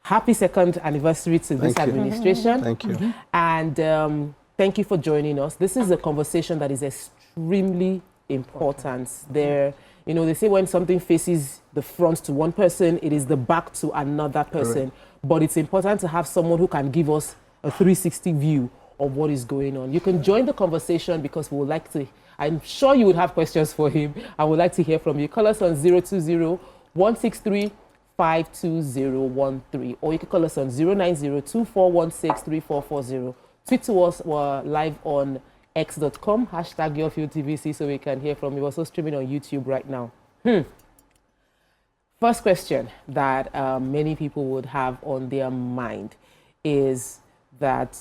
happy second anniversary to this administration. Thank you. And thank you for joining us. This is a conversation that is extremely important. You know, they say when something faces the front to one person, it is the back to another person. Correct. But it's important to have someone who can give us a 360 view of what is going on. You can join the conversation because we would like to, I'm sure you would have questions for him. I would like to hear from you. Call us on 020-163-52013, or you can call us on 090-2416-3440. Tweet to us. We're live on x.com, #YourViewTVC, so we can hear from you. We're also streaming on YouTube right now. First question that many people would have on their mind is that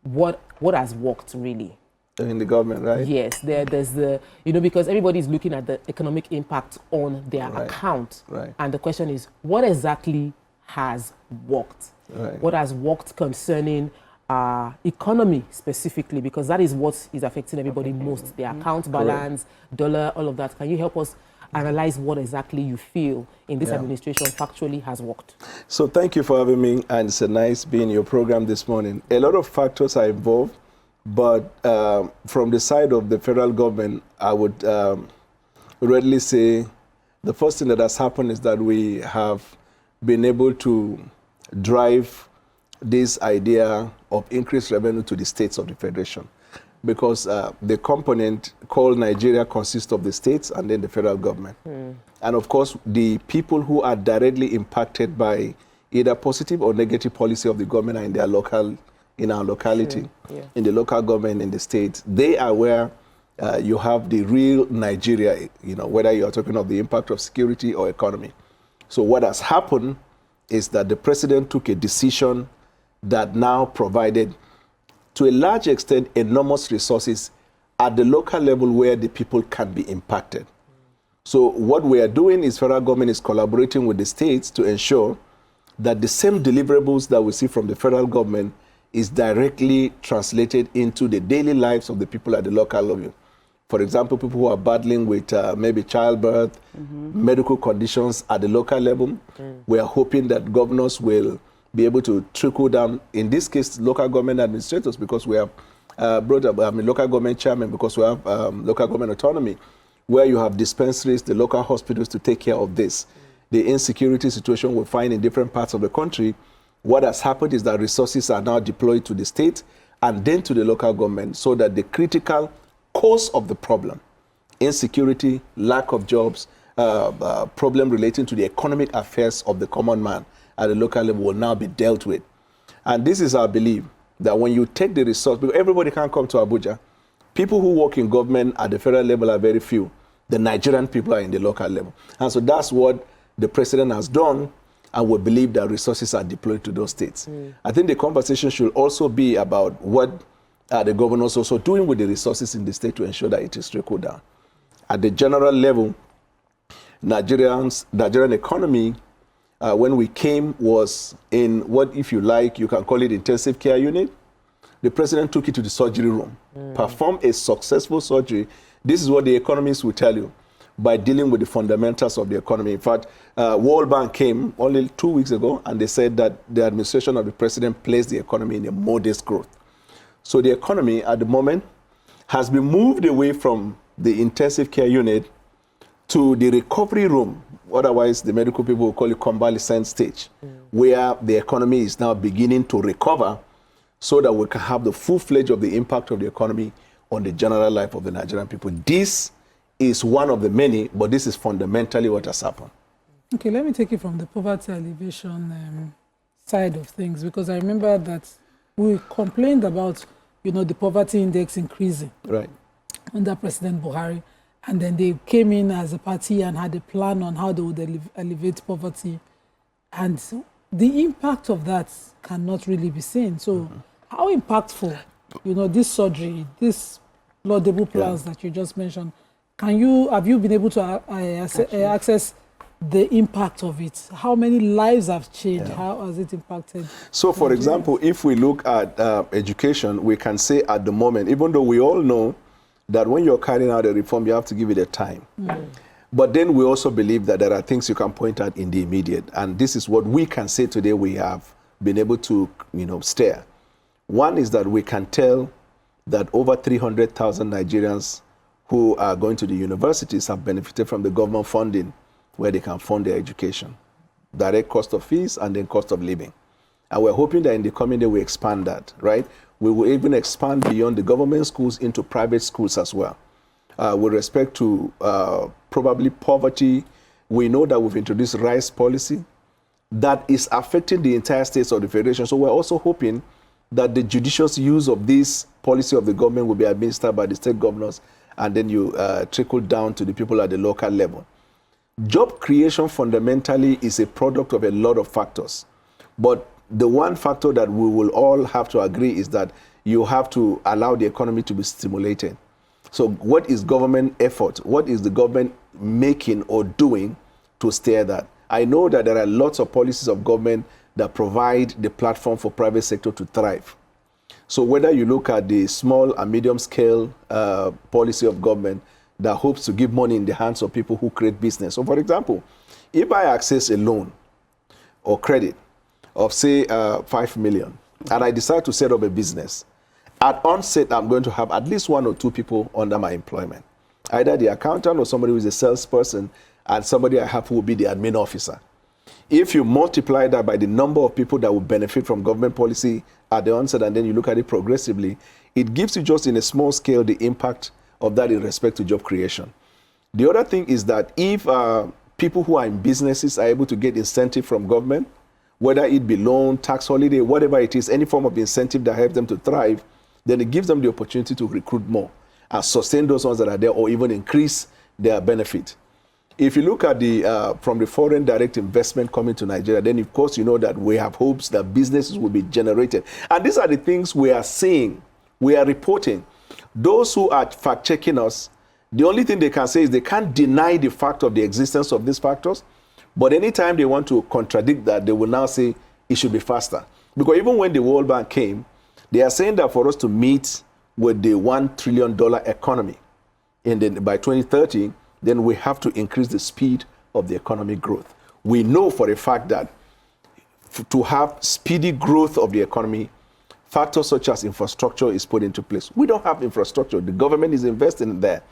what has worked really? In the government, right? Yes, there's the, because everybody is looking at the economic impact on their account. Right. And the question is, what exactly has worked? Right. What has worked concerning economy specifically, because that is what is affecting everybody most, the account balance, dollar, all of that. Can you help us analyze what exactly you feel in this administration factually has worked. So thank you for having me, and it's a nice being in your program this morning. A lot of factors are involved, but from the side of the federal government, I would readily say the first thing that has happened is that we have been able to drive this idea of increased revenue to the states of the federation, because the component called Nigeria consists of the states and then the federal government. And of course, the people who are directly impacted by either positive or negative policy of the government are in their local, in our locality, in the local government, in the state. They are where you have the real Nigeria, you know, whether you're talking of the impact of security or economy. So what has happened is that the president took a decision that now provided, to a large extent, enormous resources at the local level where the people can be impacted. So what we are doing is federal government is collaborating with the states to ensure that the same deliverables that we see from the federal government is directly translated into the daily lives of the people at the local level. For example, people who are battling with maybe childbirth, medical conditions at the local level. We are hoping that governors will be able to trickle down, in this case, local government administrators, because we have local government chairman, because we have local government autonomy, where you have dispensaries, the local hospitals to take care of this. The insecurity situation we find in different parts of the country, what has happened is that resources are now deployed to the state and then to the local government, so that the critical cause of the problem, insecurity, lack of jobs, problem relating to the economic affairs of the common man at the local level will now be dealt with. And this is our belief, that when you take the resource, because everybody can't come to Abuja, people who work in government at the federal level are very few. The Nigerian people are in the local level. And so that's what the president has done, and we believe that resources are deployed to those states. I think the conversation should also be about what the governors also doing with the resources in the state to ensure that it is trickled down. At the general level, Nigerian economy, when we came, was in what, if you like, you can call it intensive care unit. The president took it to the surgery room, performed a successful surgery. This is what the economists will tell you, by dealing with the fundamentals of the economy. In fact, World Bank came only 2 weeks ago, and they said that the administration of the president placed the economy in a modest growth. So the economy at the moment has been moved away from the intensive care unit to the recovery room. Otherwise, the medical people will call it convalescent stage, where the economy is now beginning to recover, so that we can have the full fledged of the impact of the economy on the general life of the Nigerian people. This is one of the many, but this is fundamentally what has happened. Okay, let me take it from the poverty alleviation side of things, because I remember that we complained about, you know, the poverty index increasing under President Buhari, and then they came in as a party and had a plan on how they would alleviate poverty, and the impact of that cannot really be seen. So how impactful, you know, this surgery, this laudable plans that you just mentioned, have you been able to access the impact of it? How many lives have changed? How has it impacted? So, for example, if we look at education, we can say at the moment, even though we all know that when you're carrying out a reform, you have to give it a time. But then we also believe that there are things you can point at in the immediate. And this is what we can say today we have been able to, you know, steer. One is that we can tell that over 300,000 Nigerians who are going to the universities have benefited from the government funding, where they can fund their education, direct cost of fees and then cost of living. And we're hoping that in the coming day we expand that, right? We will even expand beyond the government schools into private schools as well. With respect to probably poverty, we know that we've introduced rice policy that is affecting the entire states of the federation. So we're also hoping that the judicious use of this policy of the government will be administered by the state governors, and then you trickle down to the people at the local level. Job creation fundamentally is a product of a lot of factors. But the one factor that we will all have to agree is that you have to allow the economy to be stimulated. So what is government effort? What is the government making or doing to steer that? I know that there are lots of policies of government that provide the platform for private sector to thrive. So whether you look at the small and medium scale policy of government, that hopes to give money in the hands of people who create business. So, for example, if I access a loan or credit of, say, 5 million, and I decide to set up a business, at onset, I'm going to have at least 1 or 2 people under my employment, either the accountant or somebody who is a salesperson, and somebody I have who will be the admin officer. If you multiply that by the number of people that will benefit from government policy at the onset, and then you look at it progressively, it gives you just in a small scale the impact of that in respect to job creation. The other thing is that if people who are in businesses are able to get incentive from government, whether it be loan, tax holiday, whatever it is, any form of incentive that helps them to thrive, then it gives them the opportunity to recruit more and sustain those ones that are there, or even increase their benefit. If you look at the from the foreign direct investment coming to Nigeria, then of course you know that we have hopes that businesses will be generated. And these are the things we are seeing, we are reporting. Those who are fact-checking us, the only thing they can say is they can't deny the fact of the existence of these factors, but anytime they want to contradict that, they will now say it should be faster. Because even when the World Bank came, they are saying that for us to meet with the $1 trillion economy by 2030, then we have to increase the speed of the economic growth. We know for a fact that to have speedy growth of the economy, factors such as infrastructure is put into place. We don't have infrastructure. The government is investing in there.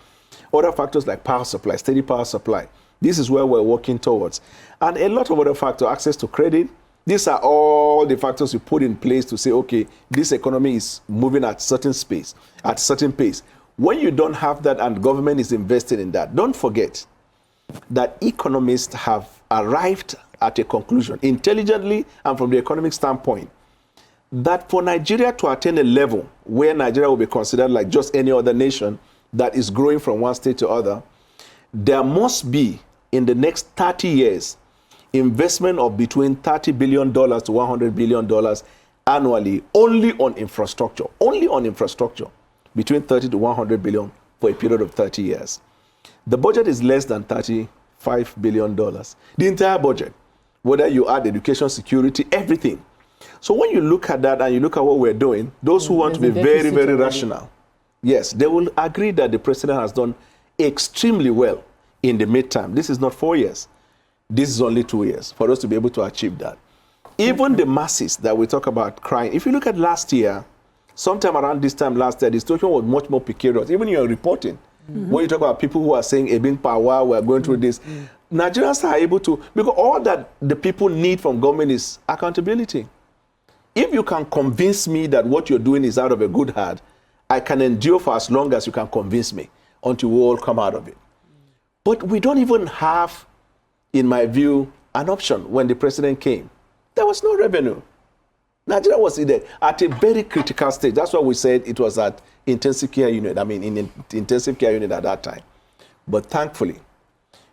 Other factors like power supply, steady power supply. This is where we're working towards. And a lot of other factors, access to credit. These are all the factors we put in place to say, okay, this economy is moving at certain pace. When you don't have that and government is investing in that, don't forget that economists have arrived at a conclusion, intelligently and from the economic standpoint, that for Nigeria to attain a level where Nigeria will be considered like just any other nation that is growing from one state to other, there must be, in the next 30 years, investment of between $30 billion to $100 billion annually only on infrastructure, between 30 to 100 billion for a period of 30 years. The budget is less than $35 billion. The entire budget, whether you add education, security, everything. So when you look at that and you look at what we're doing, those who want to be very, very rational, yes, they will agree that the president has done extremely well in the midterm. This is not 4 years. This is only 2 years for us to be able to achieve that. Even the masses that we talk about crying, if you look at last year, sometime around this time last year, the situation was much more precarious. Even in your reporting, when you talk about people who are saying, Ebing power, we're going through this, Nigerians are able to, because all that the people need from government is accountability. If you can convince me that what you're doing is out of a good heart, I can endure for as long as you can convince me until we all come out of it. But we don't even have, in my view, an option. When the president came, there was no revenue. Nigeria was at a very critical stage. That's why we said it was at intensive care unit. In intensive care unit at that time. But thankfully,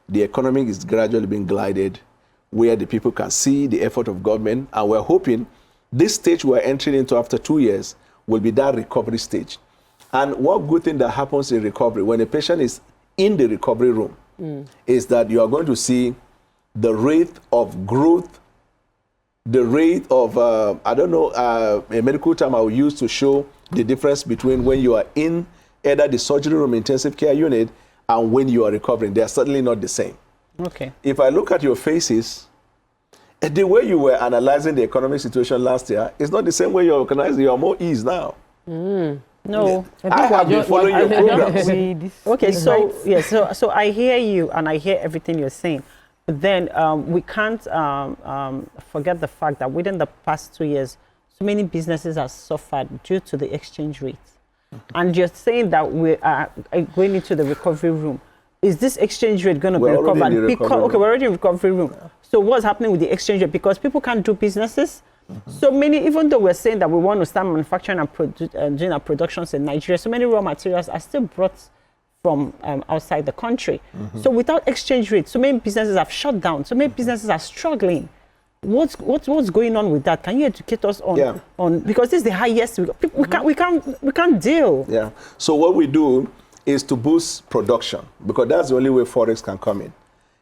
the economy is gradually being glided where the people can see the effort of government. And we're hoping this stage we're entering into after 2 years will be that recovery stage. And one good thing that happens in recovery, when a patient is in the recovery room, is that you are going to see the rate of growth, the rate of, a medical term I will use to show the difference between when you are in either the surgery room intensive care unit and when you are recovering. They are certainly not the same. Okay. If I look at your faces, the way you were analyzing the economic situation last year is not the same way you're organizing. You're more ease now. No, I have been following your programs. Okay, so yes, so I hear you and I hear everything you're saying, but then we can't forget the fact that within the past 2 years, so many businesses have suffered due to the exchange rate, and you're saying that we are going into the recovery room. Is this exchange rate going to be recovered? Okay, we're already in recovery room. So what's happening with the exchange rate? Because people can't do businesses. So many, even though we're saying that we want to start manufacturing and doing our productions in Nigeria, so many raw materials are still brought from outside the country. So without exchange rate, so many businesses have shut down. So many businesses are struggling. What's going on with that? Can you educate us on because this is the highest we can't deal. Yeah. So what we do is to boost production, because that's the only way Forex can come in.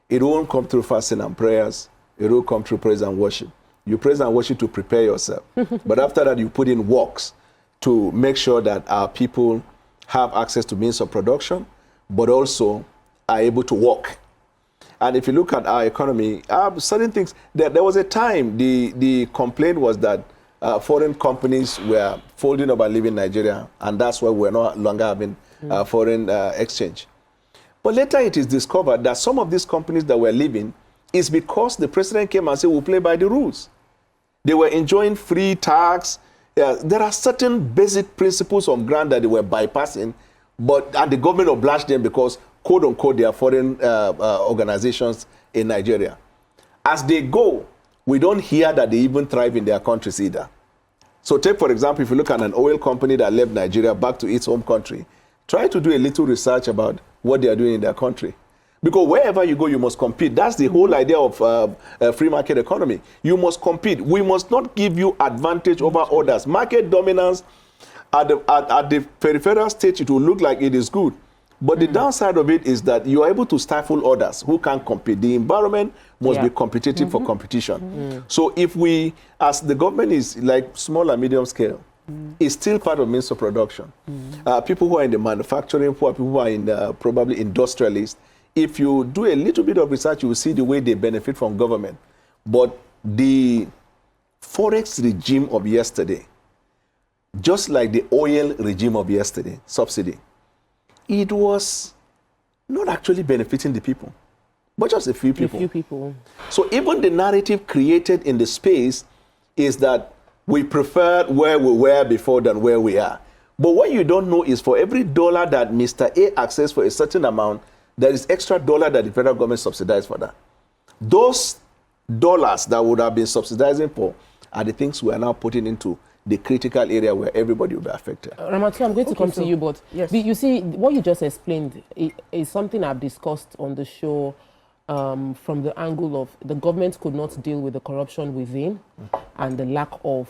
It won't come through fasting and prayers. It will come through praise and worship. You praise and worship to prepare yourself. But after that, you put in works to make sure that our people have access to means of production. but also are able to work. And if you look at our economy, certain things, there was a time the complaint was that foreign companies were folding up and leaving Nigeria, and that's why we're no longer having foreign exchange. But later it is discovered that some of these companies that were leaving is because the president came and said, we'll play by the rules. They were enjoying free tax. There are certain basic principles on ground that they were bypassing, and the government obliged them because, quote unquote, they are foreign organizations in Nigeria. As they go, we don't hear that they even thrive in their countries either. So take, for example, if you look at an oil company that left Nigeria back to its home country, try to do a little research about what they are doing in their country. Because wherever you go, you must compete. That's the whole idea of a free market economy. You must compete. We must not give you advantage over others. Market dominance at the peripheral stage, it will look like it is good. But the downside of it is that you are able to stifle others who can't compete. The environment must be competitive for competition. So if we, as the government is like small and medium scale, is still part of means of production. People who are in the manufacturing, people who are in probably industrialists, if you do a little bit of research, you will see the way they benefit from government. But the forex regime of yesterday, just like the oil regime of yesterday, subsidy, it was not actually benefiting the people, but just a few people. So even the narrative created in the space is that we prefer where we were before than where we are. But what you don't know is for every dollar that Mr. A accessed for a certain amount, there is extra dollar that the federal government subsidized for that. Those dollars that would have been subsidizing for are the things we are now putting into the critical area where everybody will be affected. Ramatu, I'm going to come to you, but you see, what you just explained is something I've discussed on the show from the angle of the government could not deal with the corruption within and the lack of,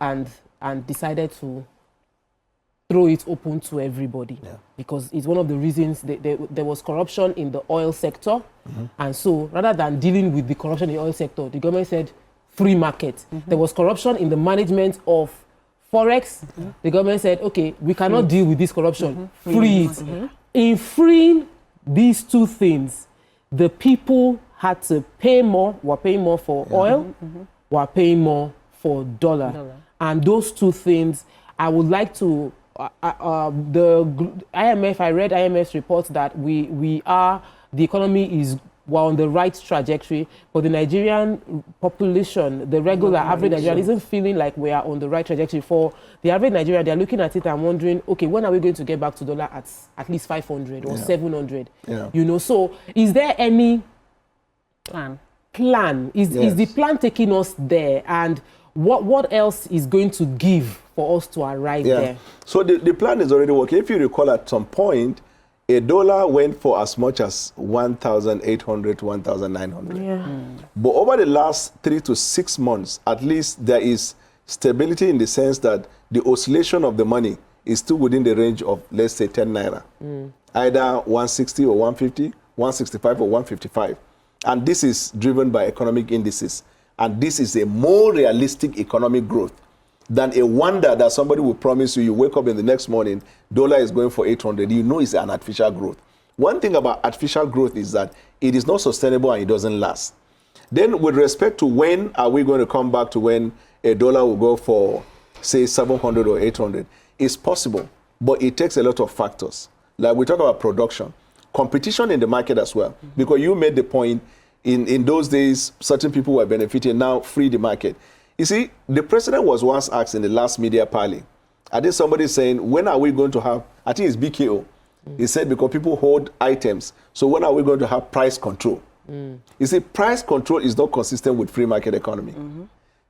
and decided to throw it open to everybody, because it's one of the reasons there was corruption in the oil sector. And so rather than dealing with the corruption in the oil sector, the government said free market. There was corruption in the management of forex. The government said, okay, we cannot deal with this corruption. Free it. In freeing these two things, the people had to pay more, were paying more for oil, were paying more for dollar. And those two things, I would like to, the IMF, I read IMF's reports that the economy is, we're on the right trajectory, but the Nigerian population, the regular average Nigerian, isn't feeling like we are on the right trajectory. For the average Nigerian, they're looking at it and wondering, okay, when are we going to get back to dollar at least 500 or 700? You know, so is there any plan? Is the plan taking us there? And what else is going to give for us to arrive there? So the plan is already working. If you recall, at some point, a dollar went for as much as 1,800 to 1,900. But over the last 3 to 6 months, at least there is stability in the sense that the oscillation of the money is still within the range of, let's say, 10 naira. Either 160 or 150, 165 or 155. And this is driven by economic indices. And this is a more realistic economic growth than a wonder that somebody will promise you, you wake up in the next morning, dollar is going for 800. You know it's an artificial growth. One thing about artificial growth is that it is not sustainable and it doesn't last. Then with respect to when are we going to come back to when a dollar will go for, say, 700 or 800, it's possible, but it takes a lot of factors. Like we talk about production, competition in the market as well, because you made the point, in those days, certain people were benefiting, now free the market. You see, the president was once asked in the last media parley, I think somebody saying, when are we going to have, I think it's BKO. He said, because people hold items, so when are we going to have price control? You see, price control is not consistent with free market economy.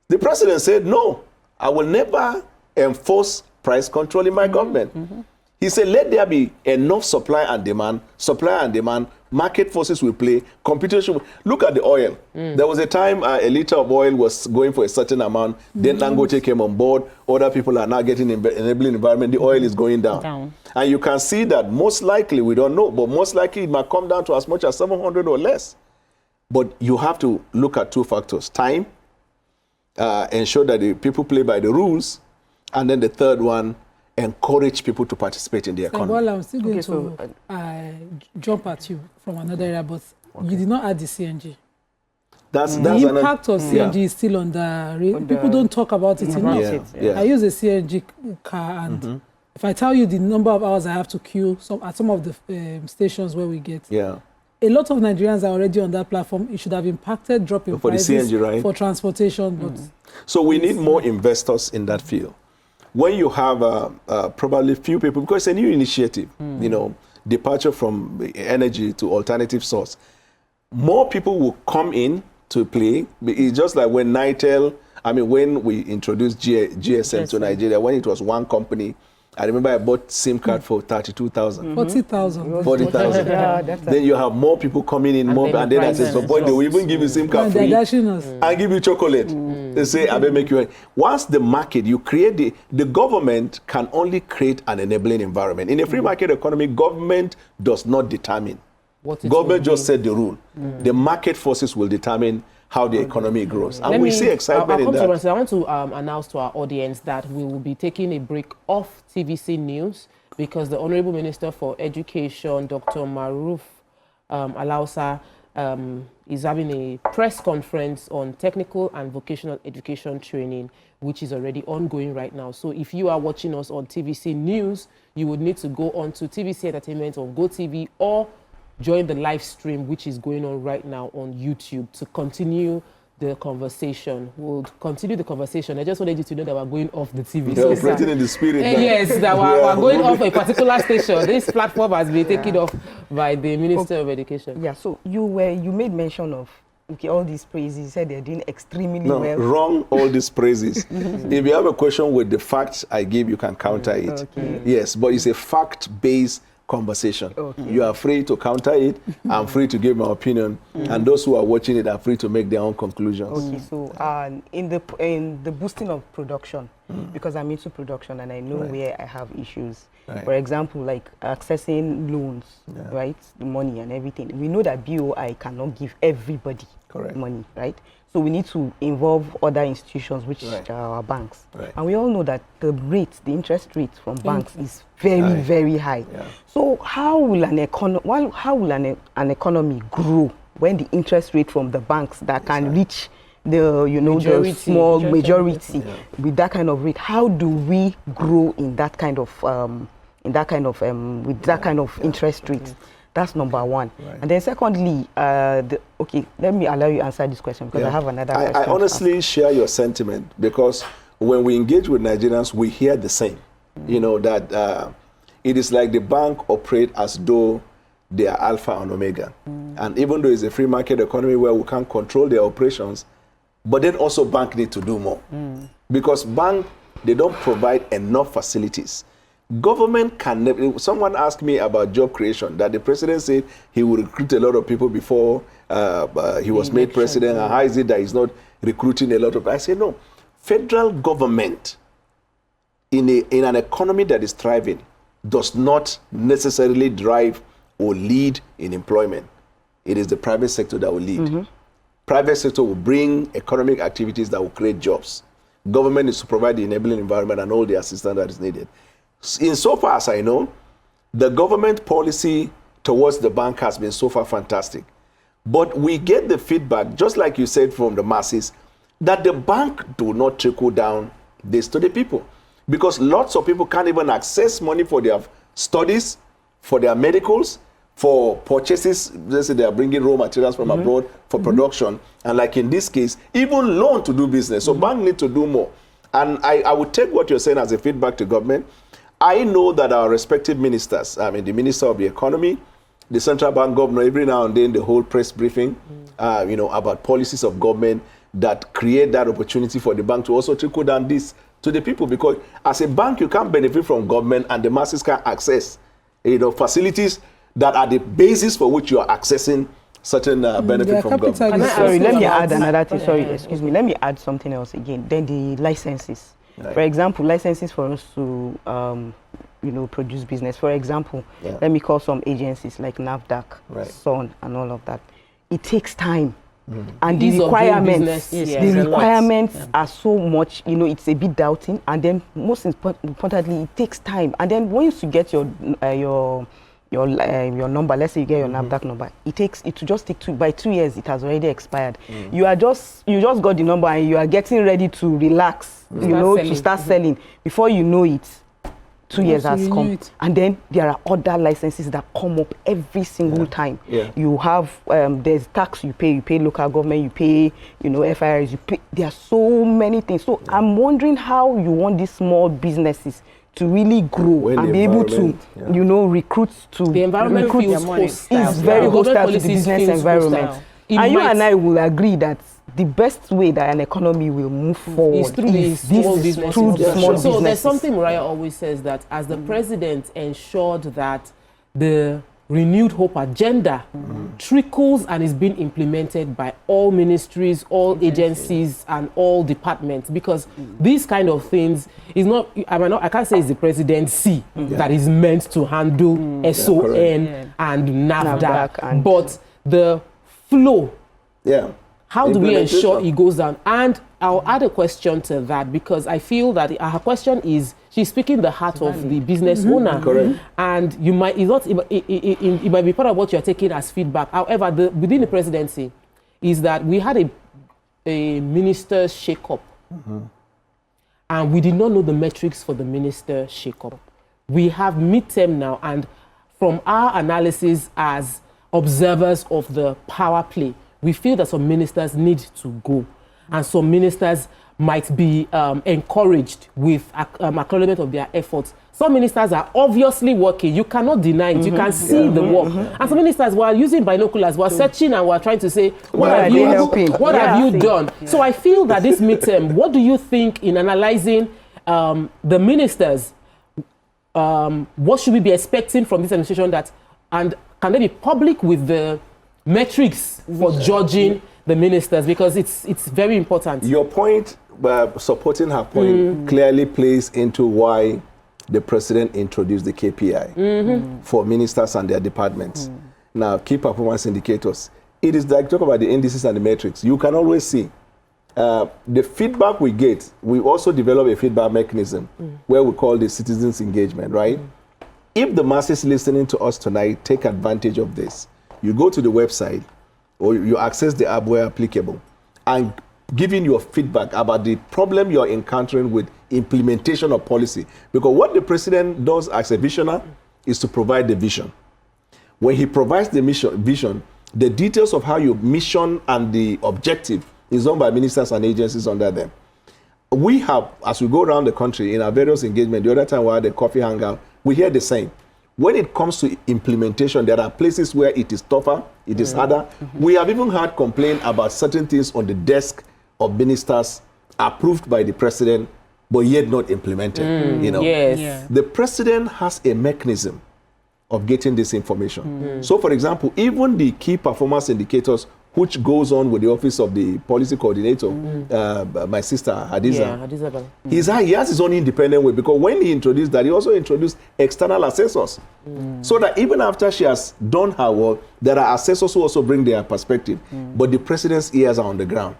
The president said, no, I will never enforce price control in my government. He said, let there be enough supply and demand, market forces will play, competition. Look at the oil. There was a time a liter of oil was going for a certain amount, then Dangote came on board, other people are now getting enabling environment, the oil is going down. And you can see that most likely, we don't know, but most likely it might come down to as much as 700 or less. But you have to look at two factors: time, ensure that the people play by the rules, and then the third one, encourage people to participate in the economy. Well, I'm still going to jump at you from another area, but you did not add the CNG. That's the impact of CNG is still on the people don't talk about it enough. I use a CNG car, and if I tell you the number of hours I have to queue at some of the stations where we get, a lot of Nigerians are already on that platform. It should have impacted dropping prices the CNG, right? For transportation. But so we need more investors in that field. When you have probably few people, because it's a new initiative, you know, departure from energy to alternative source, more people will come in to play. It's just like when when we introduced GSM to Nigeria, when it was one company, I remember I bought SIM card for 32,000. 40,000. 40,000. Then you have more people coming in, and then at some point they will even give you SIM card free and give you chocolate. They say, I will make you. Once the market, you create the government can only create an enabling environment. In a free market economy, government does not determine. Government just set the rule. The market forces will determine how the economy grows. And we see excitement in that. I want to announce to our audience that we will be taking a break off TVC News because the Honorable Minister for Education, Dr. Maruf Alausa, is having a press conference on technical and vocational education training, which is already ongoing right now. So if you are watching us on TVC News, you would need to go on to TVC Entertainment on GoTV or join the live stream, which is going on right now on YouTube, to continue the conversation. We'll continue the conversation. I just wanted you to know that we're going off the TV. They're operating in the spirit. Yes, that we're going off a particular station. This platform has been taken off by the Minister of Education. Yeah, so you made mention of all these praises. You said they're doing extremely well. Wrong, all these praises. If you have a question with the facts I give, you can counter it. Okay. Yes, but it's a fact-based conversation. You are free to counter it. I'm free to give my opinion, and those who are watching it are free to make their own conclusions. Okay, so in the boosting of production, because I'm into production and I know where I have issues. For example, like accessing loans, right, the money and everything. We know that BOI cannot give everybody money, right? So we need to involve other institutions, which are our banks. And we all know that the interest rate from banks is very, very high. So how will an economy grow when the interest rate from the banks that can reach the small majority with that kind of rate? How do we grow in that kind of with that kind of interest rate? That's number one. And then secondly, let me allow you to answer this question because I have another question. I honestly share your sentiment because when we engage with Nigerians, we hear the same. You know, that it is like the bank operate as though they are alpha and omega. And even though it's a free market economy where we can't control their operations, but then also bank need to do more. Because bank, they don't provide enough facilities. Government can never. Someone asked me about job creation, that the president said he will recruit a lot of people before he was made president. And how is it that he's not recruiting a lot of people? I say no. Federal government in an economy that is thriving does not necessarily drive or lead in employment. It is the private sector that will lead. Private sector will bring economic activities that will create jobs. Government is to provide the enabling environment and all the assistance that is needed. Insofar as I know, the government policy towards the bank has been so far fantastic. But we get the feedback, just like you said, from the masses, that the bank do not trickle down this to the people. Because lots of people can't even access money for their studies, for their medicals, for purchases. Let's say they are bringing raw materials from abroad for production. And like in this case, even loan to do business. So bank need to do more. And I would take what you're saying as a feedback to government. I know that our respective ministers, the Minister of the Economy, the Central Bank Governor, every now and then the whole press briefing, about policies of government that create that opportunity for the bank to also trickle down this to the people. Because as a bank, you can't benefit from government and the masses can access, facilities that are the basis for which you are accessing certain benefit from government. Let me add another thing. Sorry, excuse me. Let me add something else again. Then the licenses. For example, licenses for us to, produce business. For example, let me call some agencies like NAFDAC, SON, and all of that. It takes time And the requirements are so much, you know, it's a bit doubting. And then most importantly, it takes time. And then once you get your number, let's say you get your NAFDAC number, it will just take by 2 years, it has already expired. You just got the number and you are getting ready to relax, to start selling. Before you know it, 2 years has come. And then there are other licenses that come up every single time. You have, there's tax you pay local government, you pay, FIRs, you pay. There are so many things. So I'm wondering how you want these small businesses to really grow and be able to, recruit to the environment feels hostile. Is very hostile to the business environment. And you and I will agree that the best way that an economy will move forward is through these small businesses. So there's something Mariah always says, that as the president ensured that the renewed hope agenda trickles and is being implemented by all ministries, all agencies, and all departments, because these kind of things is not, I can't say it's the presidency that is meant to handle SON and NAFDAC, but the flow. How do we ensure it goes down? And I'll add a question to that, because I feel that her question is, she's speaking the heart of the business owner. Correct. And it might be part of what you're taking as feedback. However, within the presidency is that we had a minister's shake-up. And we did not know the metrics for the minister shake-up. We have midterm now, and from our analysis as observers of the power play, we feel that some ministers need to go, and some ministers might be encouraged with acknowledgement of their efforts. Some ministers are obviously working. You cannot deny it. You can see the work. And some ministers were using binoculars, were searching and were trying to say, what have you done? So I feel that this midterm, what do you think in analyzing the ministers? What should we be expecting from this administration, and can they be public with the metrics for judging the ministers, because it's very important. Your point, supporting her point, clearly plays into why the president introduced the KPI for ministers and their departments. Now, key performance indicators. It is like, talk about the indices and the metrics. You can always see the feedback we get. We also develop a feedback mechanism where we call the citizens engagement, right? If the masses listening to us tonight take advantage of this, you go to the website or you access the app where applicable and giving your feedback about the problem you're encountering with implementation of policy. Because what the president does as a visionary is to provide the vision. When he provides the vision, the details of how your mission and the objective is done by ministers and agencies under them. We have, as we go around the country in our various engagements, the other time we had a coffee hangout, we hear the same. When it comes to implementation, there are places where it is tougher, it is harder. We have even heard complaint about certain things on the desk of ministers approved by the president, but yet not implemented. The president has a mechanism of getting this information. So, for example, even the key performance indicators, which goes on with the office of the policy coordinator, my sister Hadiza. He has his own independent way, because when he introduced that, he also introduced external assessors. So that even after she has done her work, there are assessors who also bring their perspective, but the president's ears are on the ground.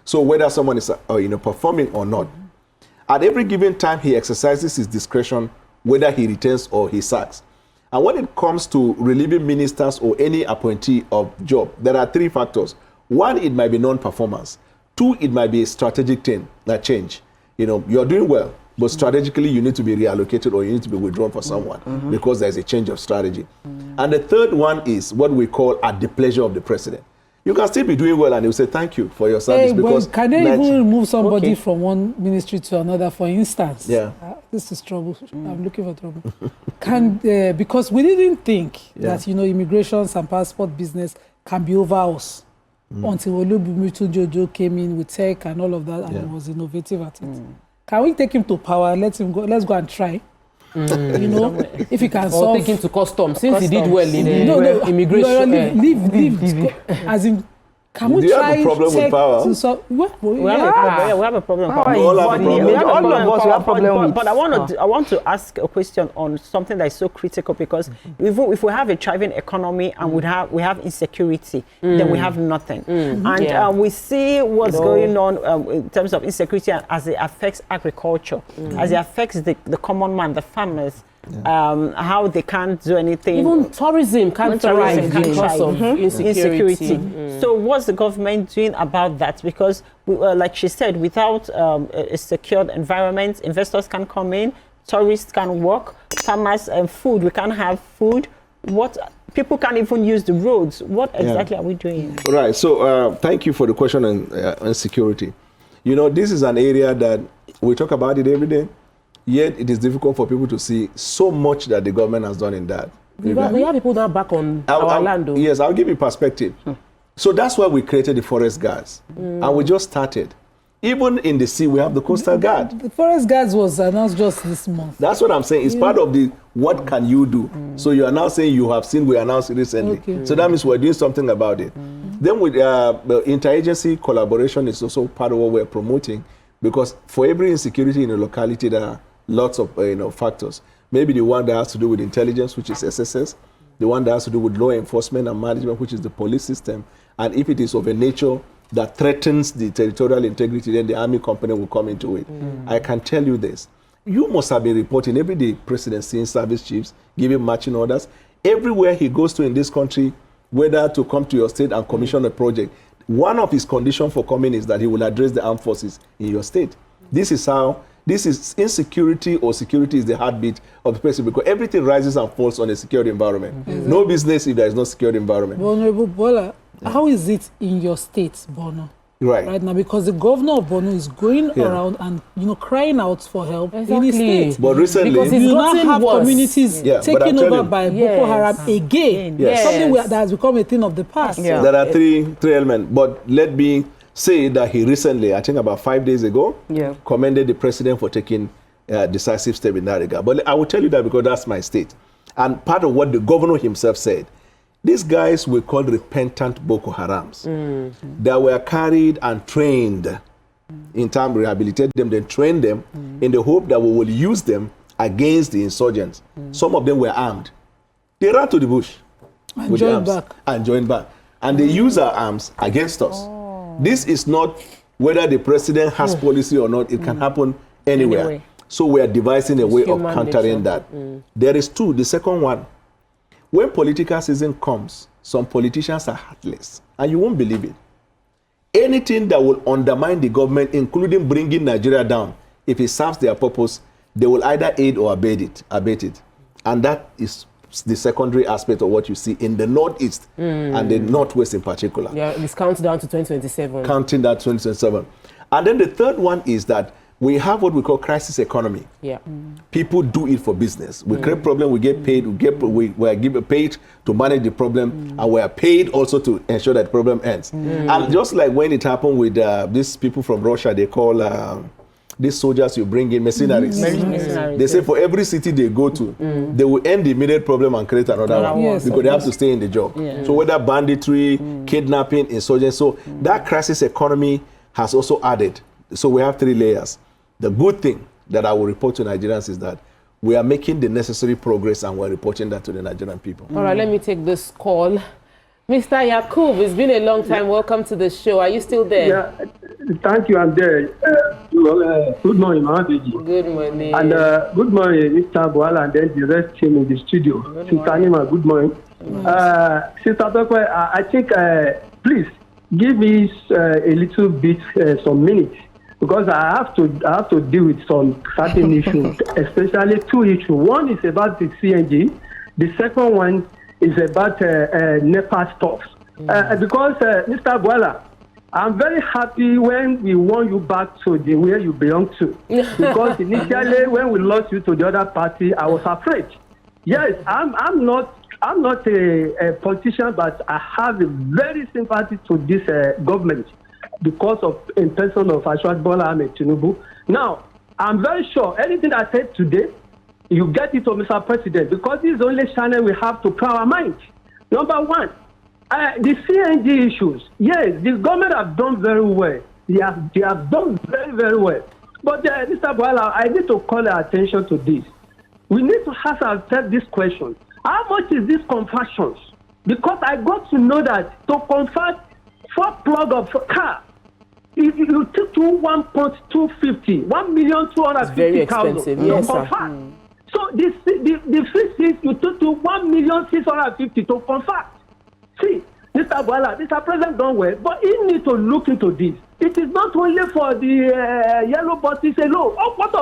So whether someone is performing or not, at every given time he exercises his discretion whether he returns or he sacks. And when it comes to relieving ministers or any appointee of job, there are three factors. One, it might be non-performance. Two, it might be a strategic thing, that change. You're doing well, but strategically you need to be reallocated or you need to be withdrawn for someone because there's a change of strategy. And the third one is what we call at the pleasure of the president. You can still be doing well and he'll say thank you for your service. Because can they even remove somebody from one ministry to another, for instance? This is trouble. I'm looking for trouble. Because we didn't think that, immigrations and passport business can be over us until Olubunmi Jojo came in with tech and all of that, and he was innovative at it. Can we take him to power? Let's go and try. If he can solve. Or take him to customs, since he did well in immigration. Leave. As in, Can we try have a problem with power? We have a problem with power. All of us have a problem with But I want to ask a question on something that is so critical, because if we have a thriving economy and we have insecurity, then we have nothing. And we see what's going on in terms of insecurity as it affects agriculture, as it affects the common man, the farmers. How they can't do anything. Even tourism can't thrive because of insecurity. So what's the government doing about that? Because, like she said, without a secured environment, investors can come in, tourists can work, farmers and food, we can't have food. People can't even use the roads. What exactly are we doing? Right. So thank you for the question on security. You know, this is an area that we talk about it every day. Yet it is difficult for people to see so much that the government has done in that. We have people now back on our land. Yes, I'll give you perspective. So that's why we created the forest guards. And we just started. Even in the sea, we have the coastal guard. The forest guards was announced just this month. That's what I'm saying. It's part of the what can you do. So you are now saying you have seen, we announced it recently. Okay. So that means we're doing something about it. Then with the interagency collaboration is also part of what we're promoting, because for every insecurity in a locality, there are lots of factors. Maybe the one that has to do with intelligence, which is SSS, the one that has to do with law enforcement and management, which is the police system, and if it is of a nature that threatens the territorial integrity, then the army company will come into it. I can tell you this. You must have been reporting every day, President seeing service chiefs, giving marching orders. Everywhere he goes to in this country, whether to come to your state and commission a project, one of his conditions for coming is that he will address the armed forces in your state. This is insecurity, or security is the heartbeat of the president, because everything rises and falls on a secure environment. Exactly. No business if there is no secure environment. Honorable Bola, how is it in your state, Borno? Right now, because the governor of Borno is going around and crying out for help in his state. But recently, because you now have communities taken over by Boko Haram again. Something that has become a thing of the past. There are three elements. But let me say that he recently, I think about 5 days ago, commended the president for taking decisive step in that regard. But I will tell you that because that's my state. And part of what the governor himself said, these guys were called repentant Boko Harams. They were carried and trained in time, rehabilitate them, then train them in the hope that we will use them against the insurgents. Some of them were armed. They ran to the bush and joined back. And they use our arms against us. This is not whether the president has policy or not. It can happen anywhere. So we are devising a way of countering that. There is two. The second one, when political season comes, some politicians are heartless, and you won't believe it. Anything that will undermine the government, including bringing Nigeria down, if it serves their purpose, they will either aid or abate it. And that is the secondary aspect of what you see in the Northeast and the Northwest in particular. Yeah, it's counting down to 2027. Counting that 2027. And then the third one is that we have what we call crisis economy. People do it for business. We create problem, we get paid, we are given paid to manage the problem, and we are paid also to ensure that the problem ends. And just like when it happened with these people from Russia, they call these soldiers you bring in mercenaries. They say for every city they go to, they will end the immediate problem and create another one because they have to stay in the job. So whether banditry, kidnapping, insurgency, so that crisis economy has also added. So we have three layers. The good thing that I will report to Nigerians is that we are making the necessary progress and we're reporting that to the Nigerian people. All right, let me take this call. Mr. Yakub, it's been a long time. Welcome to the show. Are you still there? Yeah, thank you. I'm there. Good morning, Mahadiji. Good morning. And good morning, Mr. Bwala, and then the rest team in the studio. Sister Nima, good morning. Sister Tokwe, I think, please, give me a little bit, some minutes, because I have to deal with some certain issues, especially two issues. One is about the CNG. The second one is about NEPA stuff. Because, Mr. Bwala, I'm very happy when we won you back to the where you belong to. Because initially, when we lost you to the other party, I was afraid. Yes, I'm not a politician, but I have a very sympathy to this government because of in person of Bola and Tinubu. Now, I'm very sure anything I said today, you get it from Mr. President, because this is the only channel we have to clear our mind. Number one, The CNG issues, yes, the government have done very well. They have done very, very well. But Mr. Bwala, I need to call your attention to this. We need to ask ourselves this question. How much is this conversions? Because I got to know that to convert 4 plug of car, if you took to 1.250, 1,250,000. Very expensive, yes, sir. So the fees you took to 1,650,000 to convert. See, Mr. Bola, Mr. President done well, but he needs to look into this. It is not only for the yellow buses alone. What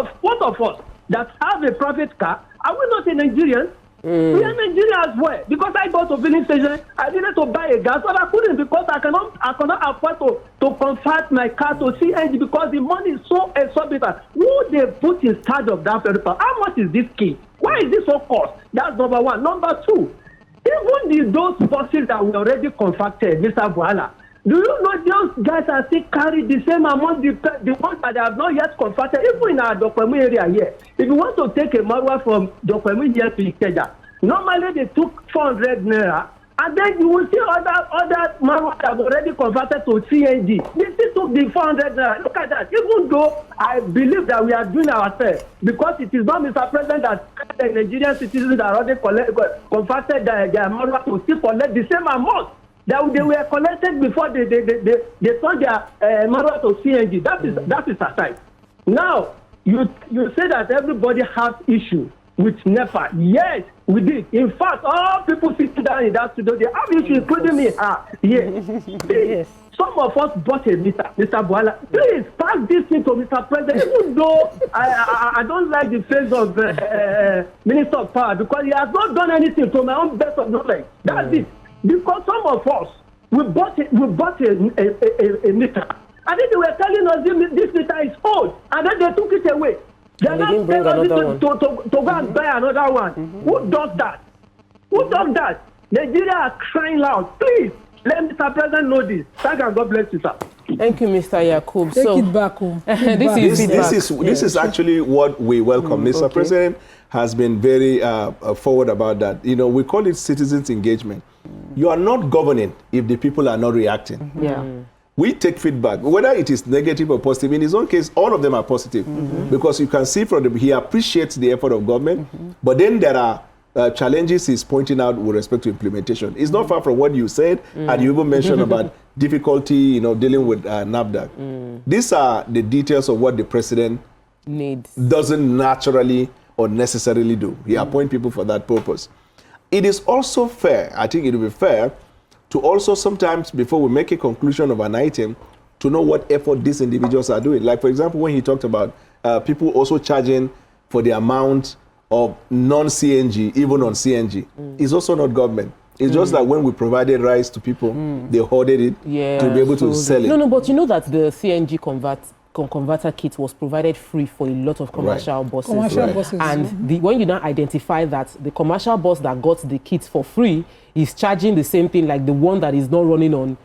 of us that have a private car? Are we not a Nigerian? We are Nigerian as well. Because I got to filling station, I needed to buy a gas, but I couldn't because I cannot afford to convert my car to CNG because the money is so exorbitant. Who they put in charge of that paper? How much is this key? Why is this so cost? That's number one. Number two, even those buses that we already converted, Mr. Bwala, do you know those guys are still carry the same amount the ones that they have not yet converted, even in our Dokwemu area here. If you want to take a Marwa from Dokwemu here to Ikeja, normally they took 400 naira, and then you will see other Marwa that have already converted to CNG. They still took the 400 naira. Look at that. Even though I believe that we are doing ourselves, because it is not Mr. President that the Nigerian citizens that already converted their Marwa to still collect the same amount that they were collected before they turned their Marwa to CNG. That is aside. Now, you say that everybody has issue with NEPA. Yes, we did. In fact, all people sitting down in that studio, they have issues, including me. Yes. Yes. Some of us bought a meter, Mr. Bwala. Please pass this thing to Mr. President, even though I don't like the face of Minister of Power, because he has not done anything to my own best of knowledge. That's it. Because some of us, we bought a meter. And then they were telling us this meter is old. And then they took it away. They are not telling us to go and buy another one. Who does that? Who does that? Nigeria are crying loud. Please, let Mr. President know this. Thank you and God bless you, sir. Thank you, Mr. Yakub. Take it back home. This is actually what we welcome. Mr. President has been very forward about that. You know, we call it citizens engagement. You are not governing if the people are not reacting. We take feedback, whether it is negative or positive. In his own case, all of them are positive because you can see from he appreciates the effort of government, but then there are challenges he's pointing out with respect to implementation. It's not far from what you said, and you even mentioned about difficulty, you know, dealing with NAFDAC. These are the details of what the president doesn't naturally or necessarily do. He appoints people for that purpose. It is also fair, I think it will be fair, to also sometimes, before we make a conclusion of an item, to know what effort these individuals are doing. Like, for example, when he talked about people also charging for the amount of non-CNG, even on CNG, it's also not government. It's just that when we provided rice to people, they hoarded it to be able to sell it. No, but you know that the CNG converter kit was provided free for a lot of commercial buses. And when you now identify that the commercial bus that got the kit for free is charging the same thing like the one that is not running on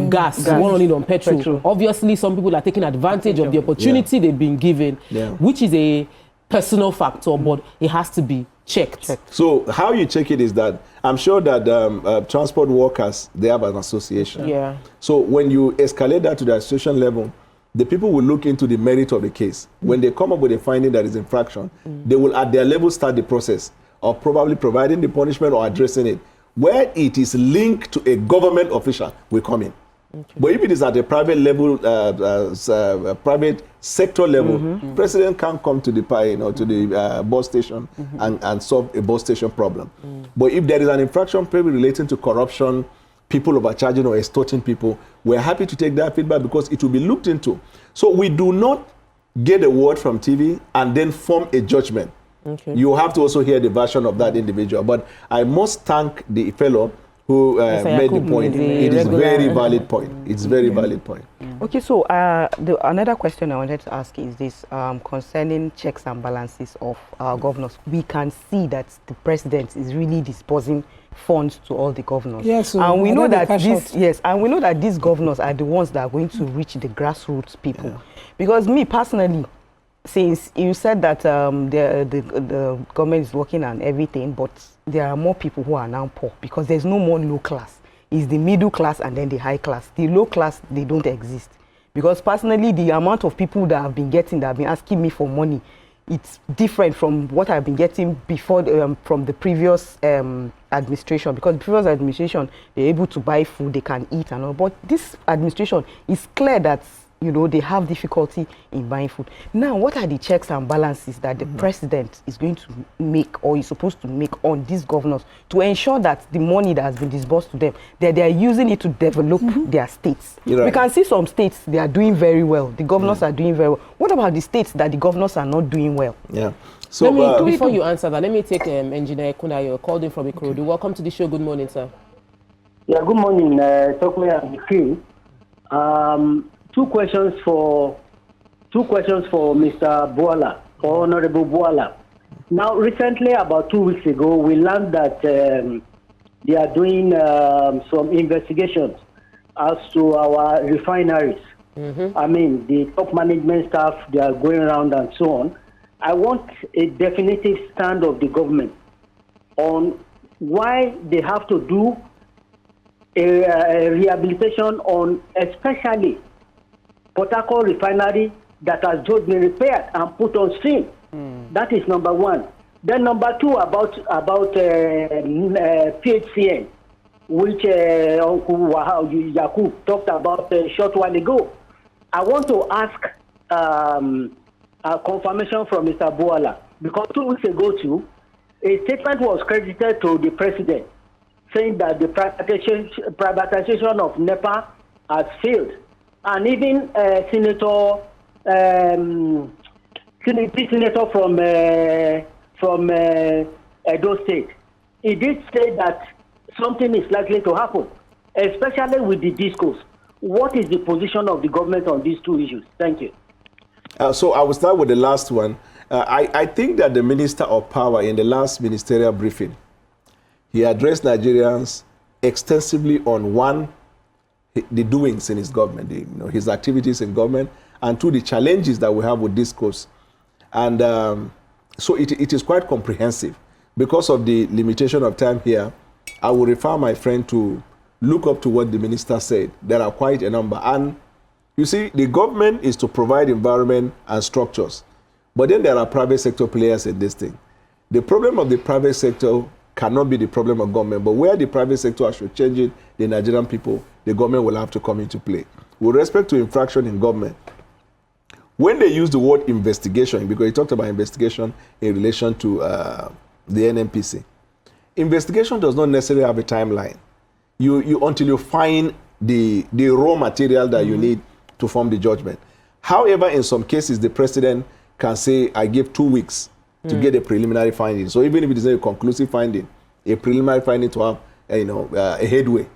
gas, the one running on petrol. Obviously, some people are taking advantage of the opportunity they've been given, which is a personal factor, but it has to be checked. So how you check it is that I'm sure that transport workers, they have an association. So when you escalate that to the association level, the people will look into the merit of the case. When they come up with a finding that is infraction, they will at their level start the process of probably providing the punishment or addressing it. Where it is linked to a government official, we come in. But if it is at a private level, private sector level, president can't come to the to the bus station and solve a bus station problem. But if there is an infraction probably relating to corruption, people overcharging or extorting people, we're happy to take that feedback because it will be looked into. So we do not get a word from TV and then form a judgment. You have to also hear the version of that individual. But I must thank the fellow who made the point. It is very valid point. It's very valid point. Okay, so another question I wanted to ask is this concerning checks and balances of our governors. We can see that the president is really disbursing funds to all the governors. Yes, and we know that these governors are the ones that are going to reach the grassroots people. Because me personally, since you said that the government is working on everything, but there are more people who are now poor because there's no more low class. is the middle class and then the high class. The low class, they don't exist. Because personally, the amount of people that have been asking me for money, it's different from what I've been getting before from the previous administration. Because the previous administration, they're able to buy food, they can eat and all. But this administration, it's clear that, you know, they have difficulty in buying food. Now, what are the checks and balances that the president is going to make or is supposed to make on these governors to ensure that the money that has been disbursed to them, that they are using it to develop their states? Right. We can see some states, they are doing very well. The governors are doing very well. What about the states that the governors are not doing well? Yeah. So before you answer that, let me take Engineer Kunayo, called in from Ikorodu. Welcome to the show. Good morning, sir. Yeah, good morning, Tokwe and the crew. Two questions for Mr. Bwala, for Honorable Bwala. Now, recently, about 2 weeks ago, we learned that they are doing some investigations as to our refineries. I mean, the top management staff, they are going around and so on. I want a definitive stand of the government on why they have to do a rehabilitation on, especially Port Harcourt refinery that has just been repaired and put on stream. That is number one. Then number two, about PHCN, which Uncle Yakub talked about a short while ago. I want to ask a confirmation from Mr. Bwala, because 2 weeks ago too, a statement was credited to the president saying that the privatization of NEPA has failed. And even Senator from Edo State, he did say that something is likely to happen, especially with the discourse. What is the position of the government on these two issues? Thank you. So I will start with the last one. I think that the Minister of Power in the last ministerial briefing, he addressed Nigerians extensively on one, the doings in his government, his activities in government, and two, the challenges that we have with discourse. And so it is quite comprehensive. Because of the limitation of time here, I will refer my friend to look up to what the minister said. There are quite a number. And you see, the government is to provide environment and structures. But then there are private sector players in this thing. The problem of the private sector cannot be the problem of government, but where the private sector should change it, the Nigerian people, the government will have to come into play. With respect to infraction in government, when they use the word investigation, because he talked about investigation in relation to the NNPC, investigation does not necessarily have a timeline. You until you find the raw material that you need to form the judgment. However, in some cases, the president can say, I give 2 weeks to get a preliminary finding. So even if it is not a conclusive finding, a preliminary finding to have a headway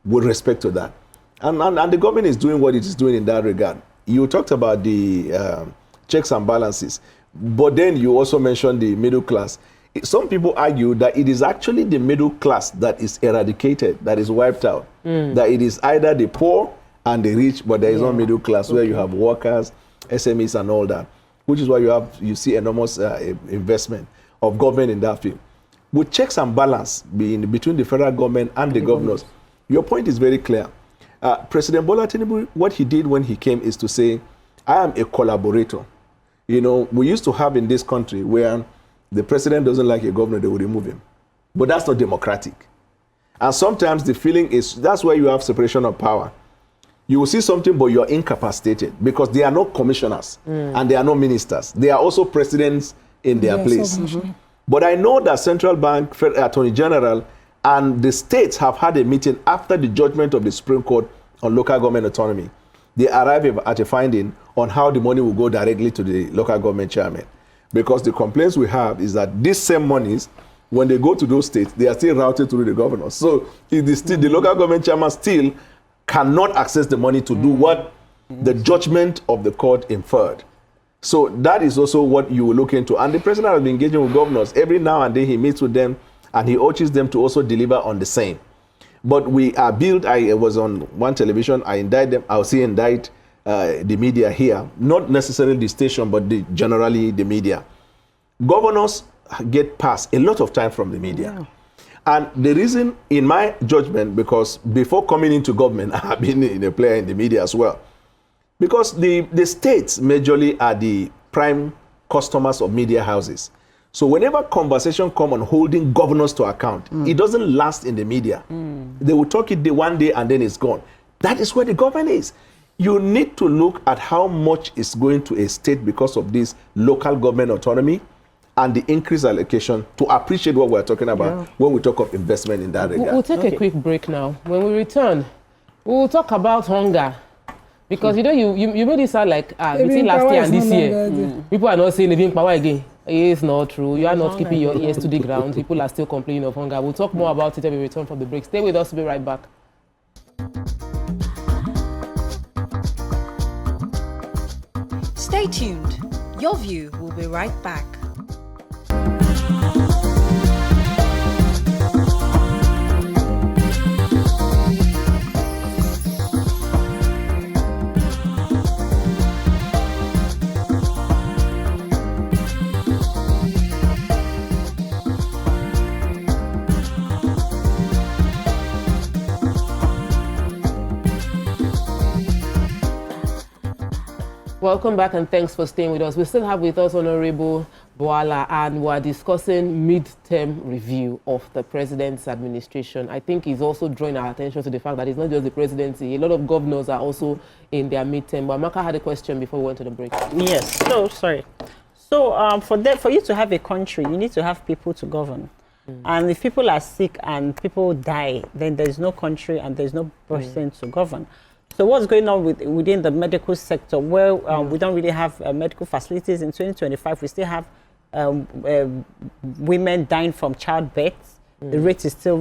with respect to that. And the government is doing what it is doing in that regard. You talked about the checks and balances, but then you also mentioned the middle class. Some people argue that it is actually the middle class that is eradicated, that is wiped out. That it is either the poor and the rich, but there is no middle class where you have workers, SMEs and all that, which is why you see enormous investment of government in that field. With checks and balance between the federal government and the governors, your point is very clear. President Bola Tinubu, what he did when he came is to say, I am a collaborator. We used to have in this country where the president doesn't like a governor, they will remove him. But that's not democratic. And sometimes the feeling is, that's where you have separation of power. You will see something, but you are incapacitated because they are not commissioners and they are not ministers. They are also presidents in their place. But I know that Central Bank, Attorney General, and the states have had a meeting after the judgment of the Supreme Court on local government autonomy. They arrive at a finding on how the money will go directly to the local government chairman. Because the complaints we have is that these same monies, when they go to those states, they are still routed through the governors. So the local government chairman still cannot access the money to do what the judgment of the court inferred. So that is also what you will look into. And the president has been engaging with governors. Every now and then he meets with them and he urges them to also deliver on the same. But we are built, I was on one television, I indict them, I'll see indict the media here. Not necessarily the station, but generally the media. Governors get passed a lot of time from the media. And the reason, in my judgment, because before coming into government, I have been in a player in the media as well. Because the states majorly are the prime customers of media houses. So whenever conversation come on holding governors to account, it doesn't last in the media. They will talk it one day and then it's gone. That is where the government is. You need to look at how much is going to a state because of this local government autonomy and the increased allocation to appreciate what we're talking about when we talk of investment in that regard. We'll take a quick break now. When we return, we'll talk about hunger. Because you know, you made it sound like between last year and this year, people are not saying living power again. It's not true. You are not keeping your ears to the ground. People are still complaining of hunger. We'll talk more about it when we return from the break. Stay with us. We'll be right back. Stay tuned. Your View will be right back. Welcome back and thanks for staying with us. We still have with us Honorable Bwala, and we're discussing mid-term review of the president's administration. I think he's also drawing our attention to the fact that it's not just the presidency. A lot of governors are also in their mid-term. But Amaka had a question before we went to the break. Yes. So, sorry. So, for you to have a country, you need to have people to govern. And if people are sick and people die, then there's no country and there's no person to govern. So what's going on within the medical sector, where we don't really have medical facilities? In 2025, we still have women dying from childbirth. The rate is still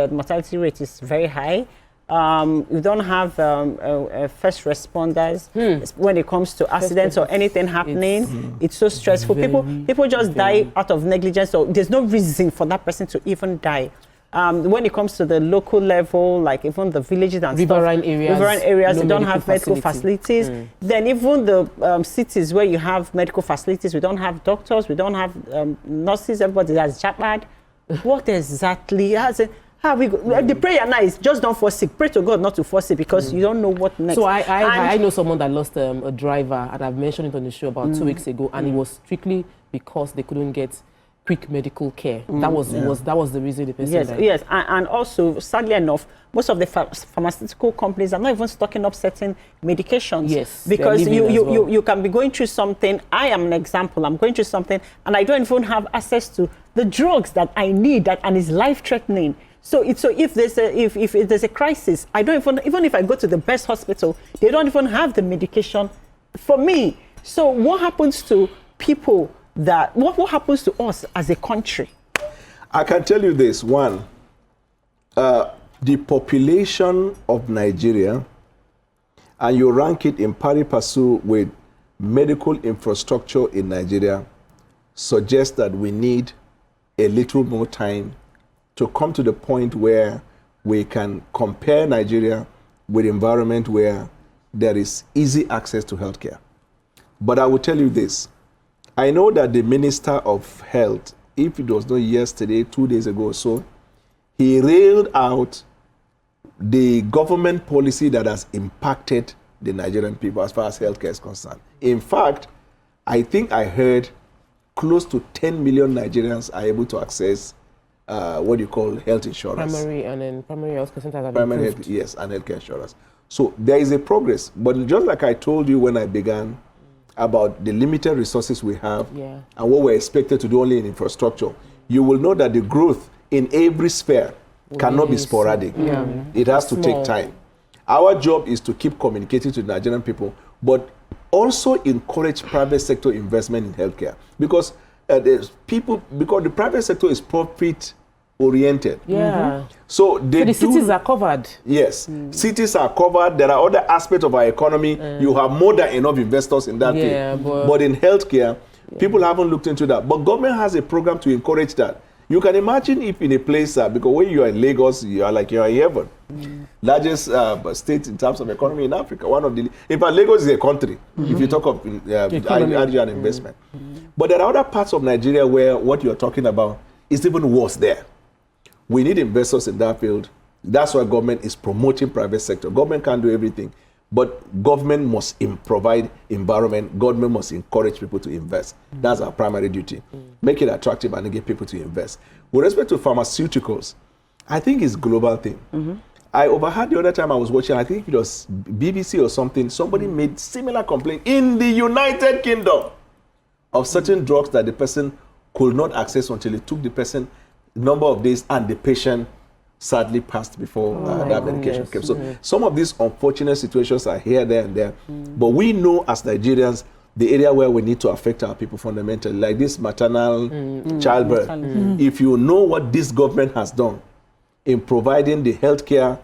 mortality rate is very high. We don't have first responders when it comes to accidents or anything happening. It's so stressful. People just die out of negligence, so there's no reason for that person to even die. When it comes to the local level, like even the villages and riverine areas, we don't have medical facilities. Then even the cities where you have medical facilities, we don't have doctors, we don't have nurses, everybody has jabad. What exactly? The prayer now is just don't fall sick. Pray to God not to fall sick, because you don't know what next. So I know someone that lost a driver, and I've mentioned it on the show about 2 weeks ago, and it was strictly because they couldn't get quick medical care. That was the reason the person died. Yes, and also, sadly enough, most of the pharmaceutical companies are not even stocking up certain medications. Yes, because you can be going through something. I am an example. I'm going through something, and I don't even have access to the drugs that I need, and is life-threatening. So if there's a crisis, I don't even if I go to the best hospital, they don't even have the medication for me. So what happens to people? What happens to us as a country? I can tell you this. One, the population of Nigeria, and you rank it in pari passu with medical infrastructure in Nigeria, suggests that we need a little more time to come to the point where we can compare Nigeria with an environment where there is easy access to healthcare. But I will tell you this. I know that the Minister of Health, if it was not yesterday, 2 days ago or so, he railed out the government policy that has impacted the Nigerian people as far as healthcare is concerned. In fact, I think I heard close to 10 million Nigerians are able to access what you call health insurance. Primary health centers have primary improved. health, yes, and healthcare insurance. So there is a progress. But just like I told you when I began, about the limited resources we have and what we're expected to do only in infrastructure, you will know that the growth in every sphere cannot be sporadic. It has to take time. Our job is to keep communicating to the Nigerian people, but also encourage private sector investment in healthcare, because the private sector is profit oriented. So the cities are covered. Yes, cities are covered. There are other aspects of our economy. You have more than enough investors in that field. But in healthcare, people haven't looked into that. But government has a program to encourage that. You can imagine if in a place, because when you are in Lagos, you are in heaven. Largest state in terms of economy in Africa. In fact, Lagos is a country, if you talk of energy and investment. But there are other parts of Nigeria where what you're talking about is even worse there. We need investors in that field. That's why government is promoting private sector. Government can't do everything, but government must provide environment. Government must encourage people to invest. That's our primary duty. Make it attractive and get people to invest. With respect to pharmaceuticals, I think it's a global thing. I overheard the other time I was watching, I think it was BBC or something, somebody made similar complaint in the United Kingdom of certain drugs that the person could not access until it took the person number of days and the patient sadly passed before that medication came. So some of these unfortunate situations are here, there, and there. But we know as Nigerians, the area where we need to affect our people fundamentally, like this maternal childbirth. If you know what this government has done in providing the health care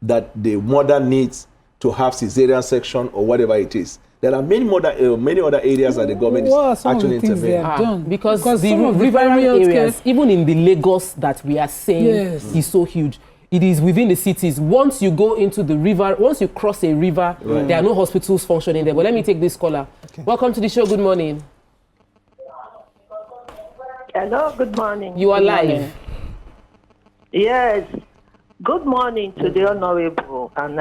that the mother needs to have cesarean section or whatever it is, there are many other areas that the government is actually intervening. Because the rural areas, even in the Lagos that we are saying is so huge, it is within the cities. Once you go into the river, once you cross a river, there are no hospitals functioning there. But let me take this caller. Welcome to the show. Good morning. Hello, good morning. You are live. Yes. Good morning to the Honorable and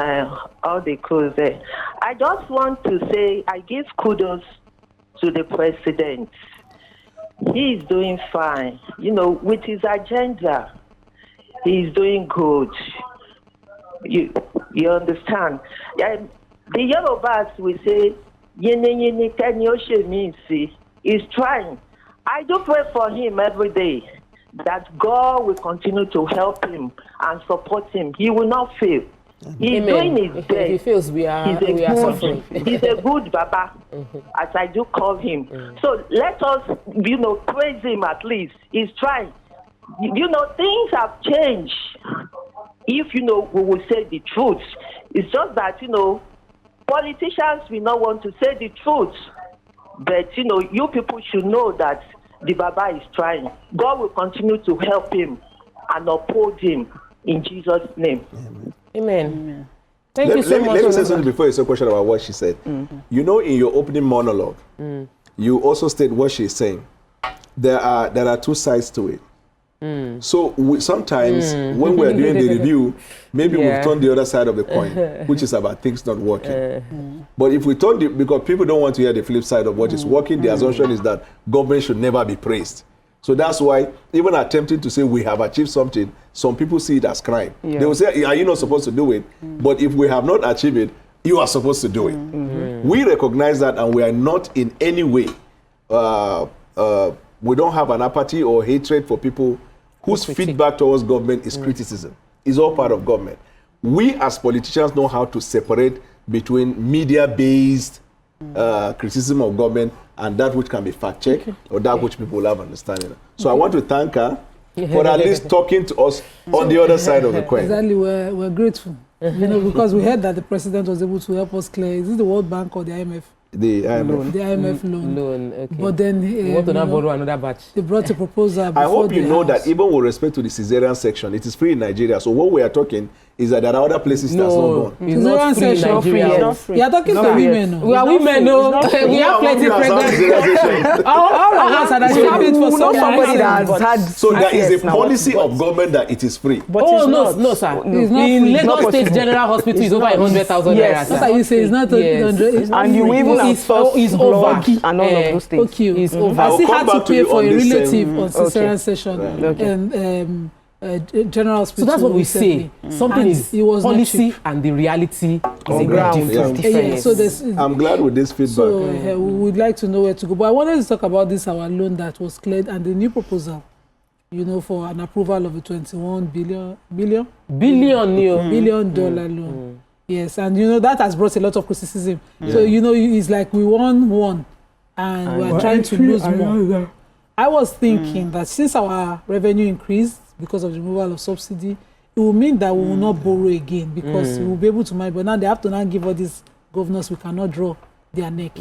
all the crews there. I just want to say I give kudos to the President. He is doing fine. You know, with his agenda, he is doing good. You understand? The Yorubas will say, he's trying. I do pray for him every day, that God will continue to help him and support him. He will not fail. He's doing his best. If he fails, we are suffering. He's a good Baba, as I do call him. So let us, praise him at least. He's trying. Things have changed. If, we will say the truth. It's just that, politicians will not want to say the truth. But, you people should know that the Baba is trying. God will continue to help him and uphold him in Jesus' name. Amen. Thank you so much. Let me say something before you say a question about what she said. In your opening monologue, you also state what she's saying. There are two sides to it. So sometimes when we're doing the review, maybe we've turned the other side of the coin, which is about things not working. But if we turn because people don't want to hear the flip side of what is working, the assumption is that government should never be praised. So that's why even attempting to say we have achieved something, some people see it as crime. They will say, are you not supposed to do it? But if we have not achieved it, you are supposed to do it. We recognize that, and we are not in any way, we don't have an apathy or hatred for people whose feedback towards government is criticism. It's all part of government. We as politicians know how to separate between media-based criticism of government and that which can be fact-checked or that which people will have understanding. So I want to thank her for at least talking to us on the other side of the coin. Exactly, we're grateful. Because we heard that the president was able to help us clear. Is it the World Bank or the IMF? The IMF. The IMF loan. Okay. But then we want to now borrow another batch. They brought a proposal. I hope you know that even with respect to the cesarean section, it is free in Nigeria. So what we are talking is that there are other places that's not done. It's not free in Nigeria. It's not free. You are talking to women. We are women, no. We have plenty pregnant. All of us are actually paid for somebody that has had. So there is a policy of government that it is free. But no, sir. In Lagos State General Hospital is over 100,000 naira. That's why you say it's not 100. And you even is over and all of those things. Okay, it's over. I still had to pay for a relative on cesarean session and General Hospital. So that's what we say. Something is policy and the reality is a great difference. So I'm glad with this feedback. So we would like to know where to go. But I wanted to talk about this our loan that was cleared and the new proposal, for an approval of a $21 billion loan. Yes, and that has brought a lot of criticism. So it's like we won one and we're trying to lose more. I was thinking that since our revenue increased because of the removal of subsidy, it will mean that we will not borrow again because we will be able to manage. But now they have to now give all these governors we cannot draw their neck.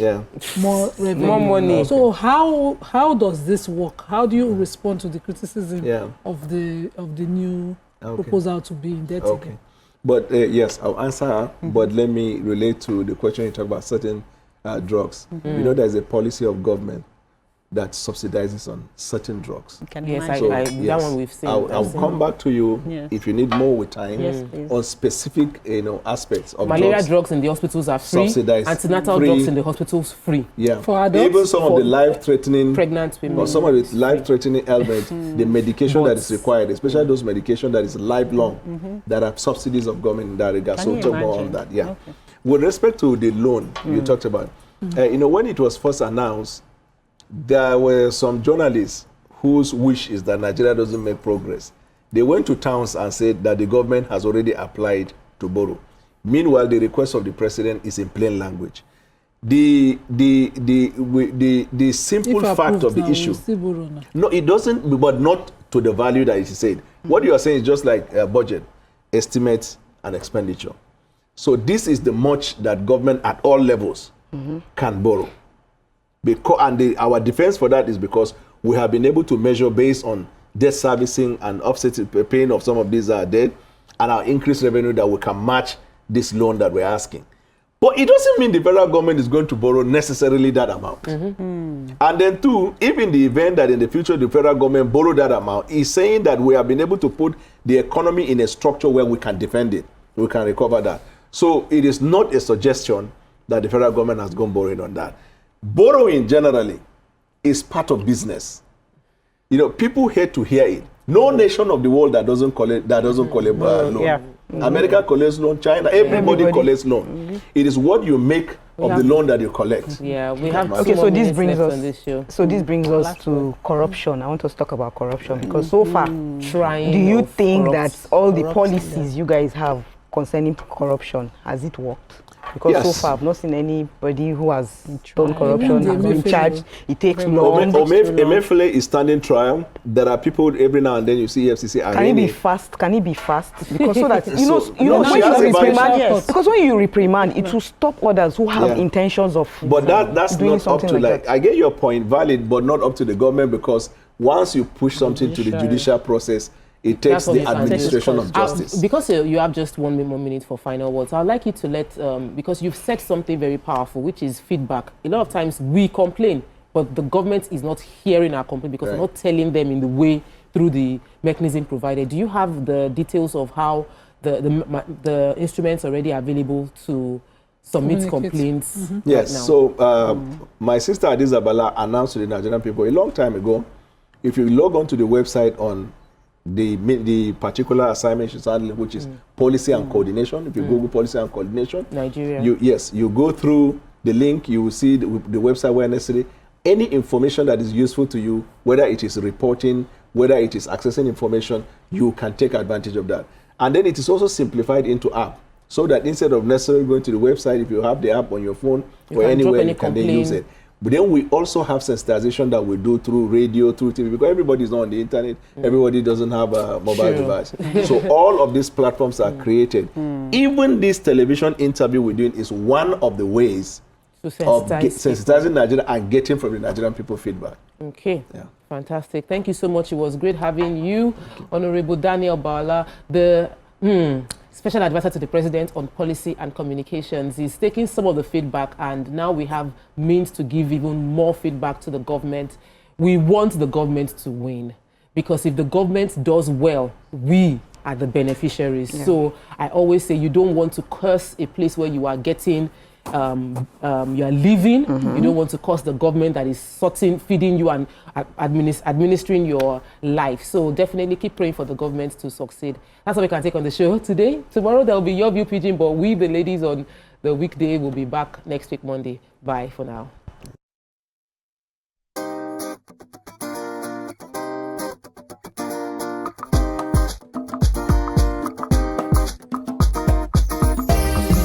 More revenue. More money. So how does this work? How do you respond to the criticism of the new proposal to be indebted? Okay. But yes, I'll answer her, but let me relate to the question you talk about certain drugs. There's a policy of government that subsidizes on certain drugs. Yes, so, that one we've seen. I'll come back to you if you need more with time on specific aspects of malaria drugs in the hospitals are free. Subsidized. Antenatal drugs in the hospitals free. Yeah. For adults, even some of the life-threatening pregnant women, or some of the life-threatening ailments, the medication that is required, especially those medication that is lifelong, that have subsidies of government in that regard. So talk more on that. Yeah. Okay. With respect to the loan you talked about, when it was first announced, there were some journalists whose wish is that Nigeria doesn't make progress. They went to towns and said that the government has already applied to borrow. Meanwhile, the request of the president is in plain language. The simple fact of the issue. No, it doesn't, but not to the value that it is said. What you are saying is just like a budget, estimates, and expenditure. So this is the much that government at all levels can borrow. And our defense for that is because we have been able to measure based on debt servicing and offsetting paying of some of these debt and our increased revenue that we can match this loan that we're asking. But it doesn't mean the federal government is going to borrow necessarily that amount. And then two, if in the event that in the future the federal government borrow that amount, is saying that we have been able to put the economy in a structure where we can defend it. We can recover that. So it is not a suggestion that the federal government has gone borrowing on that. Borrowing generally is part of business. People hate to hear it. No nation of the world that doesn't collect loan. Yeah. America collects loan, China, everybody collects loan. It is what you make of the loan that you collect. Yeah, we have so this brings us to corruption. I want us to talk about corruption because so far, do you think that all the policies you guys have concerning corruption, has it worked? Because so far I've not seen anybody who has done corruption and been charged. It takes long. Emefiele is standing trial. There are people every now and then you see FCC. Can it be fast? Can it be fast? Because so that when you reprimand, because when you reprimand, it will stop others who have intentions of. But that's doing not up to like I get your point, valid, but not up to the government because once you push something to the judicial process, it takes the administration of justice. Because you have just 1 more minute for final words, I'd like you to let, because you've said something very powerful, which is feedback. A lot of times we complain, but the government is not hearing our complaint because we're not telling them in the way through the mechanism provided. Do you have the details of how the instruments already available to submit complaints? Yes, right now? So my sister Adizabala announced to the Nigerian people a long time ago, if you log on to the website on the particular assignment she's handling, which is policy and coordination. If you Google policy and coordination, Nigeria. You go through the link, you will see the website where necessary. Any information that is useful to you, whether it is reporting, whether it is accessing information, you can take advantage of that. And then it is also simplified into app, so that instead of necessarily going to the website, if you have the app on your phone or anywhere, you can then use it. But then we also have sensitization that we do through radio, through TV, because everybody is not on the internet, everybody doesn't have a mobile device. So all of these platforms are created. Even this television interview we're doing is one of the ways of sensitizing Nigeria and getting from the Nigerian people feedback. Okay, fantastic. Thank you so much. It was great having you, Honorable Daniel Bwala, the Special Advisor to the President on Policy and Communications. He's taking some of the feedback, and now we have means to give even more feedback to the government. We want the government to win, because if the government does well, we are the beneficiaries. So I always say you don't want to curse a place where you are getting you are living. You don't want to cost the government that is feeding you and administering your life. So definitely keep praying for the government to succeed. That's what we can take on the show today. Tomorrow there will be Your View Pidgin, but we, the ladies on the weekday, will be back next week, Monday. Bye for now.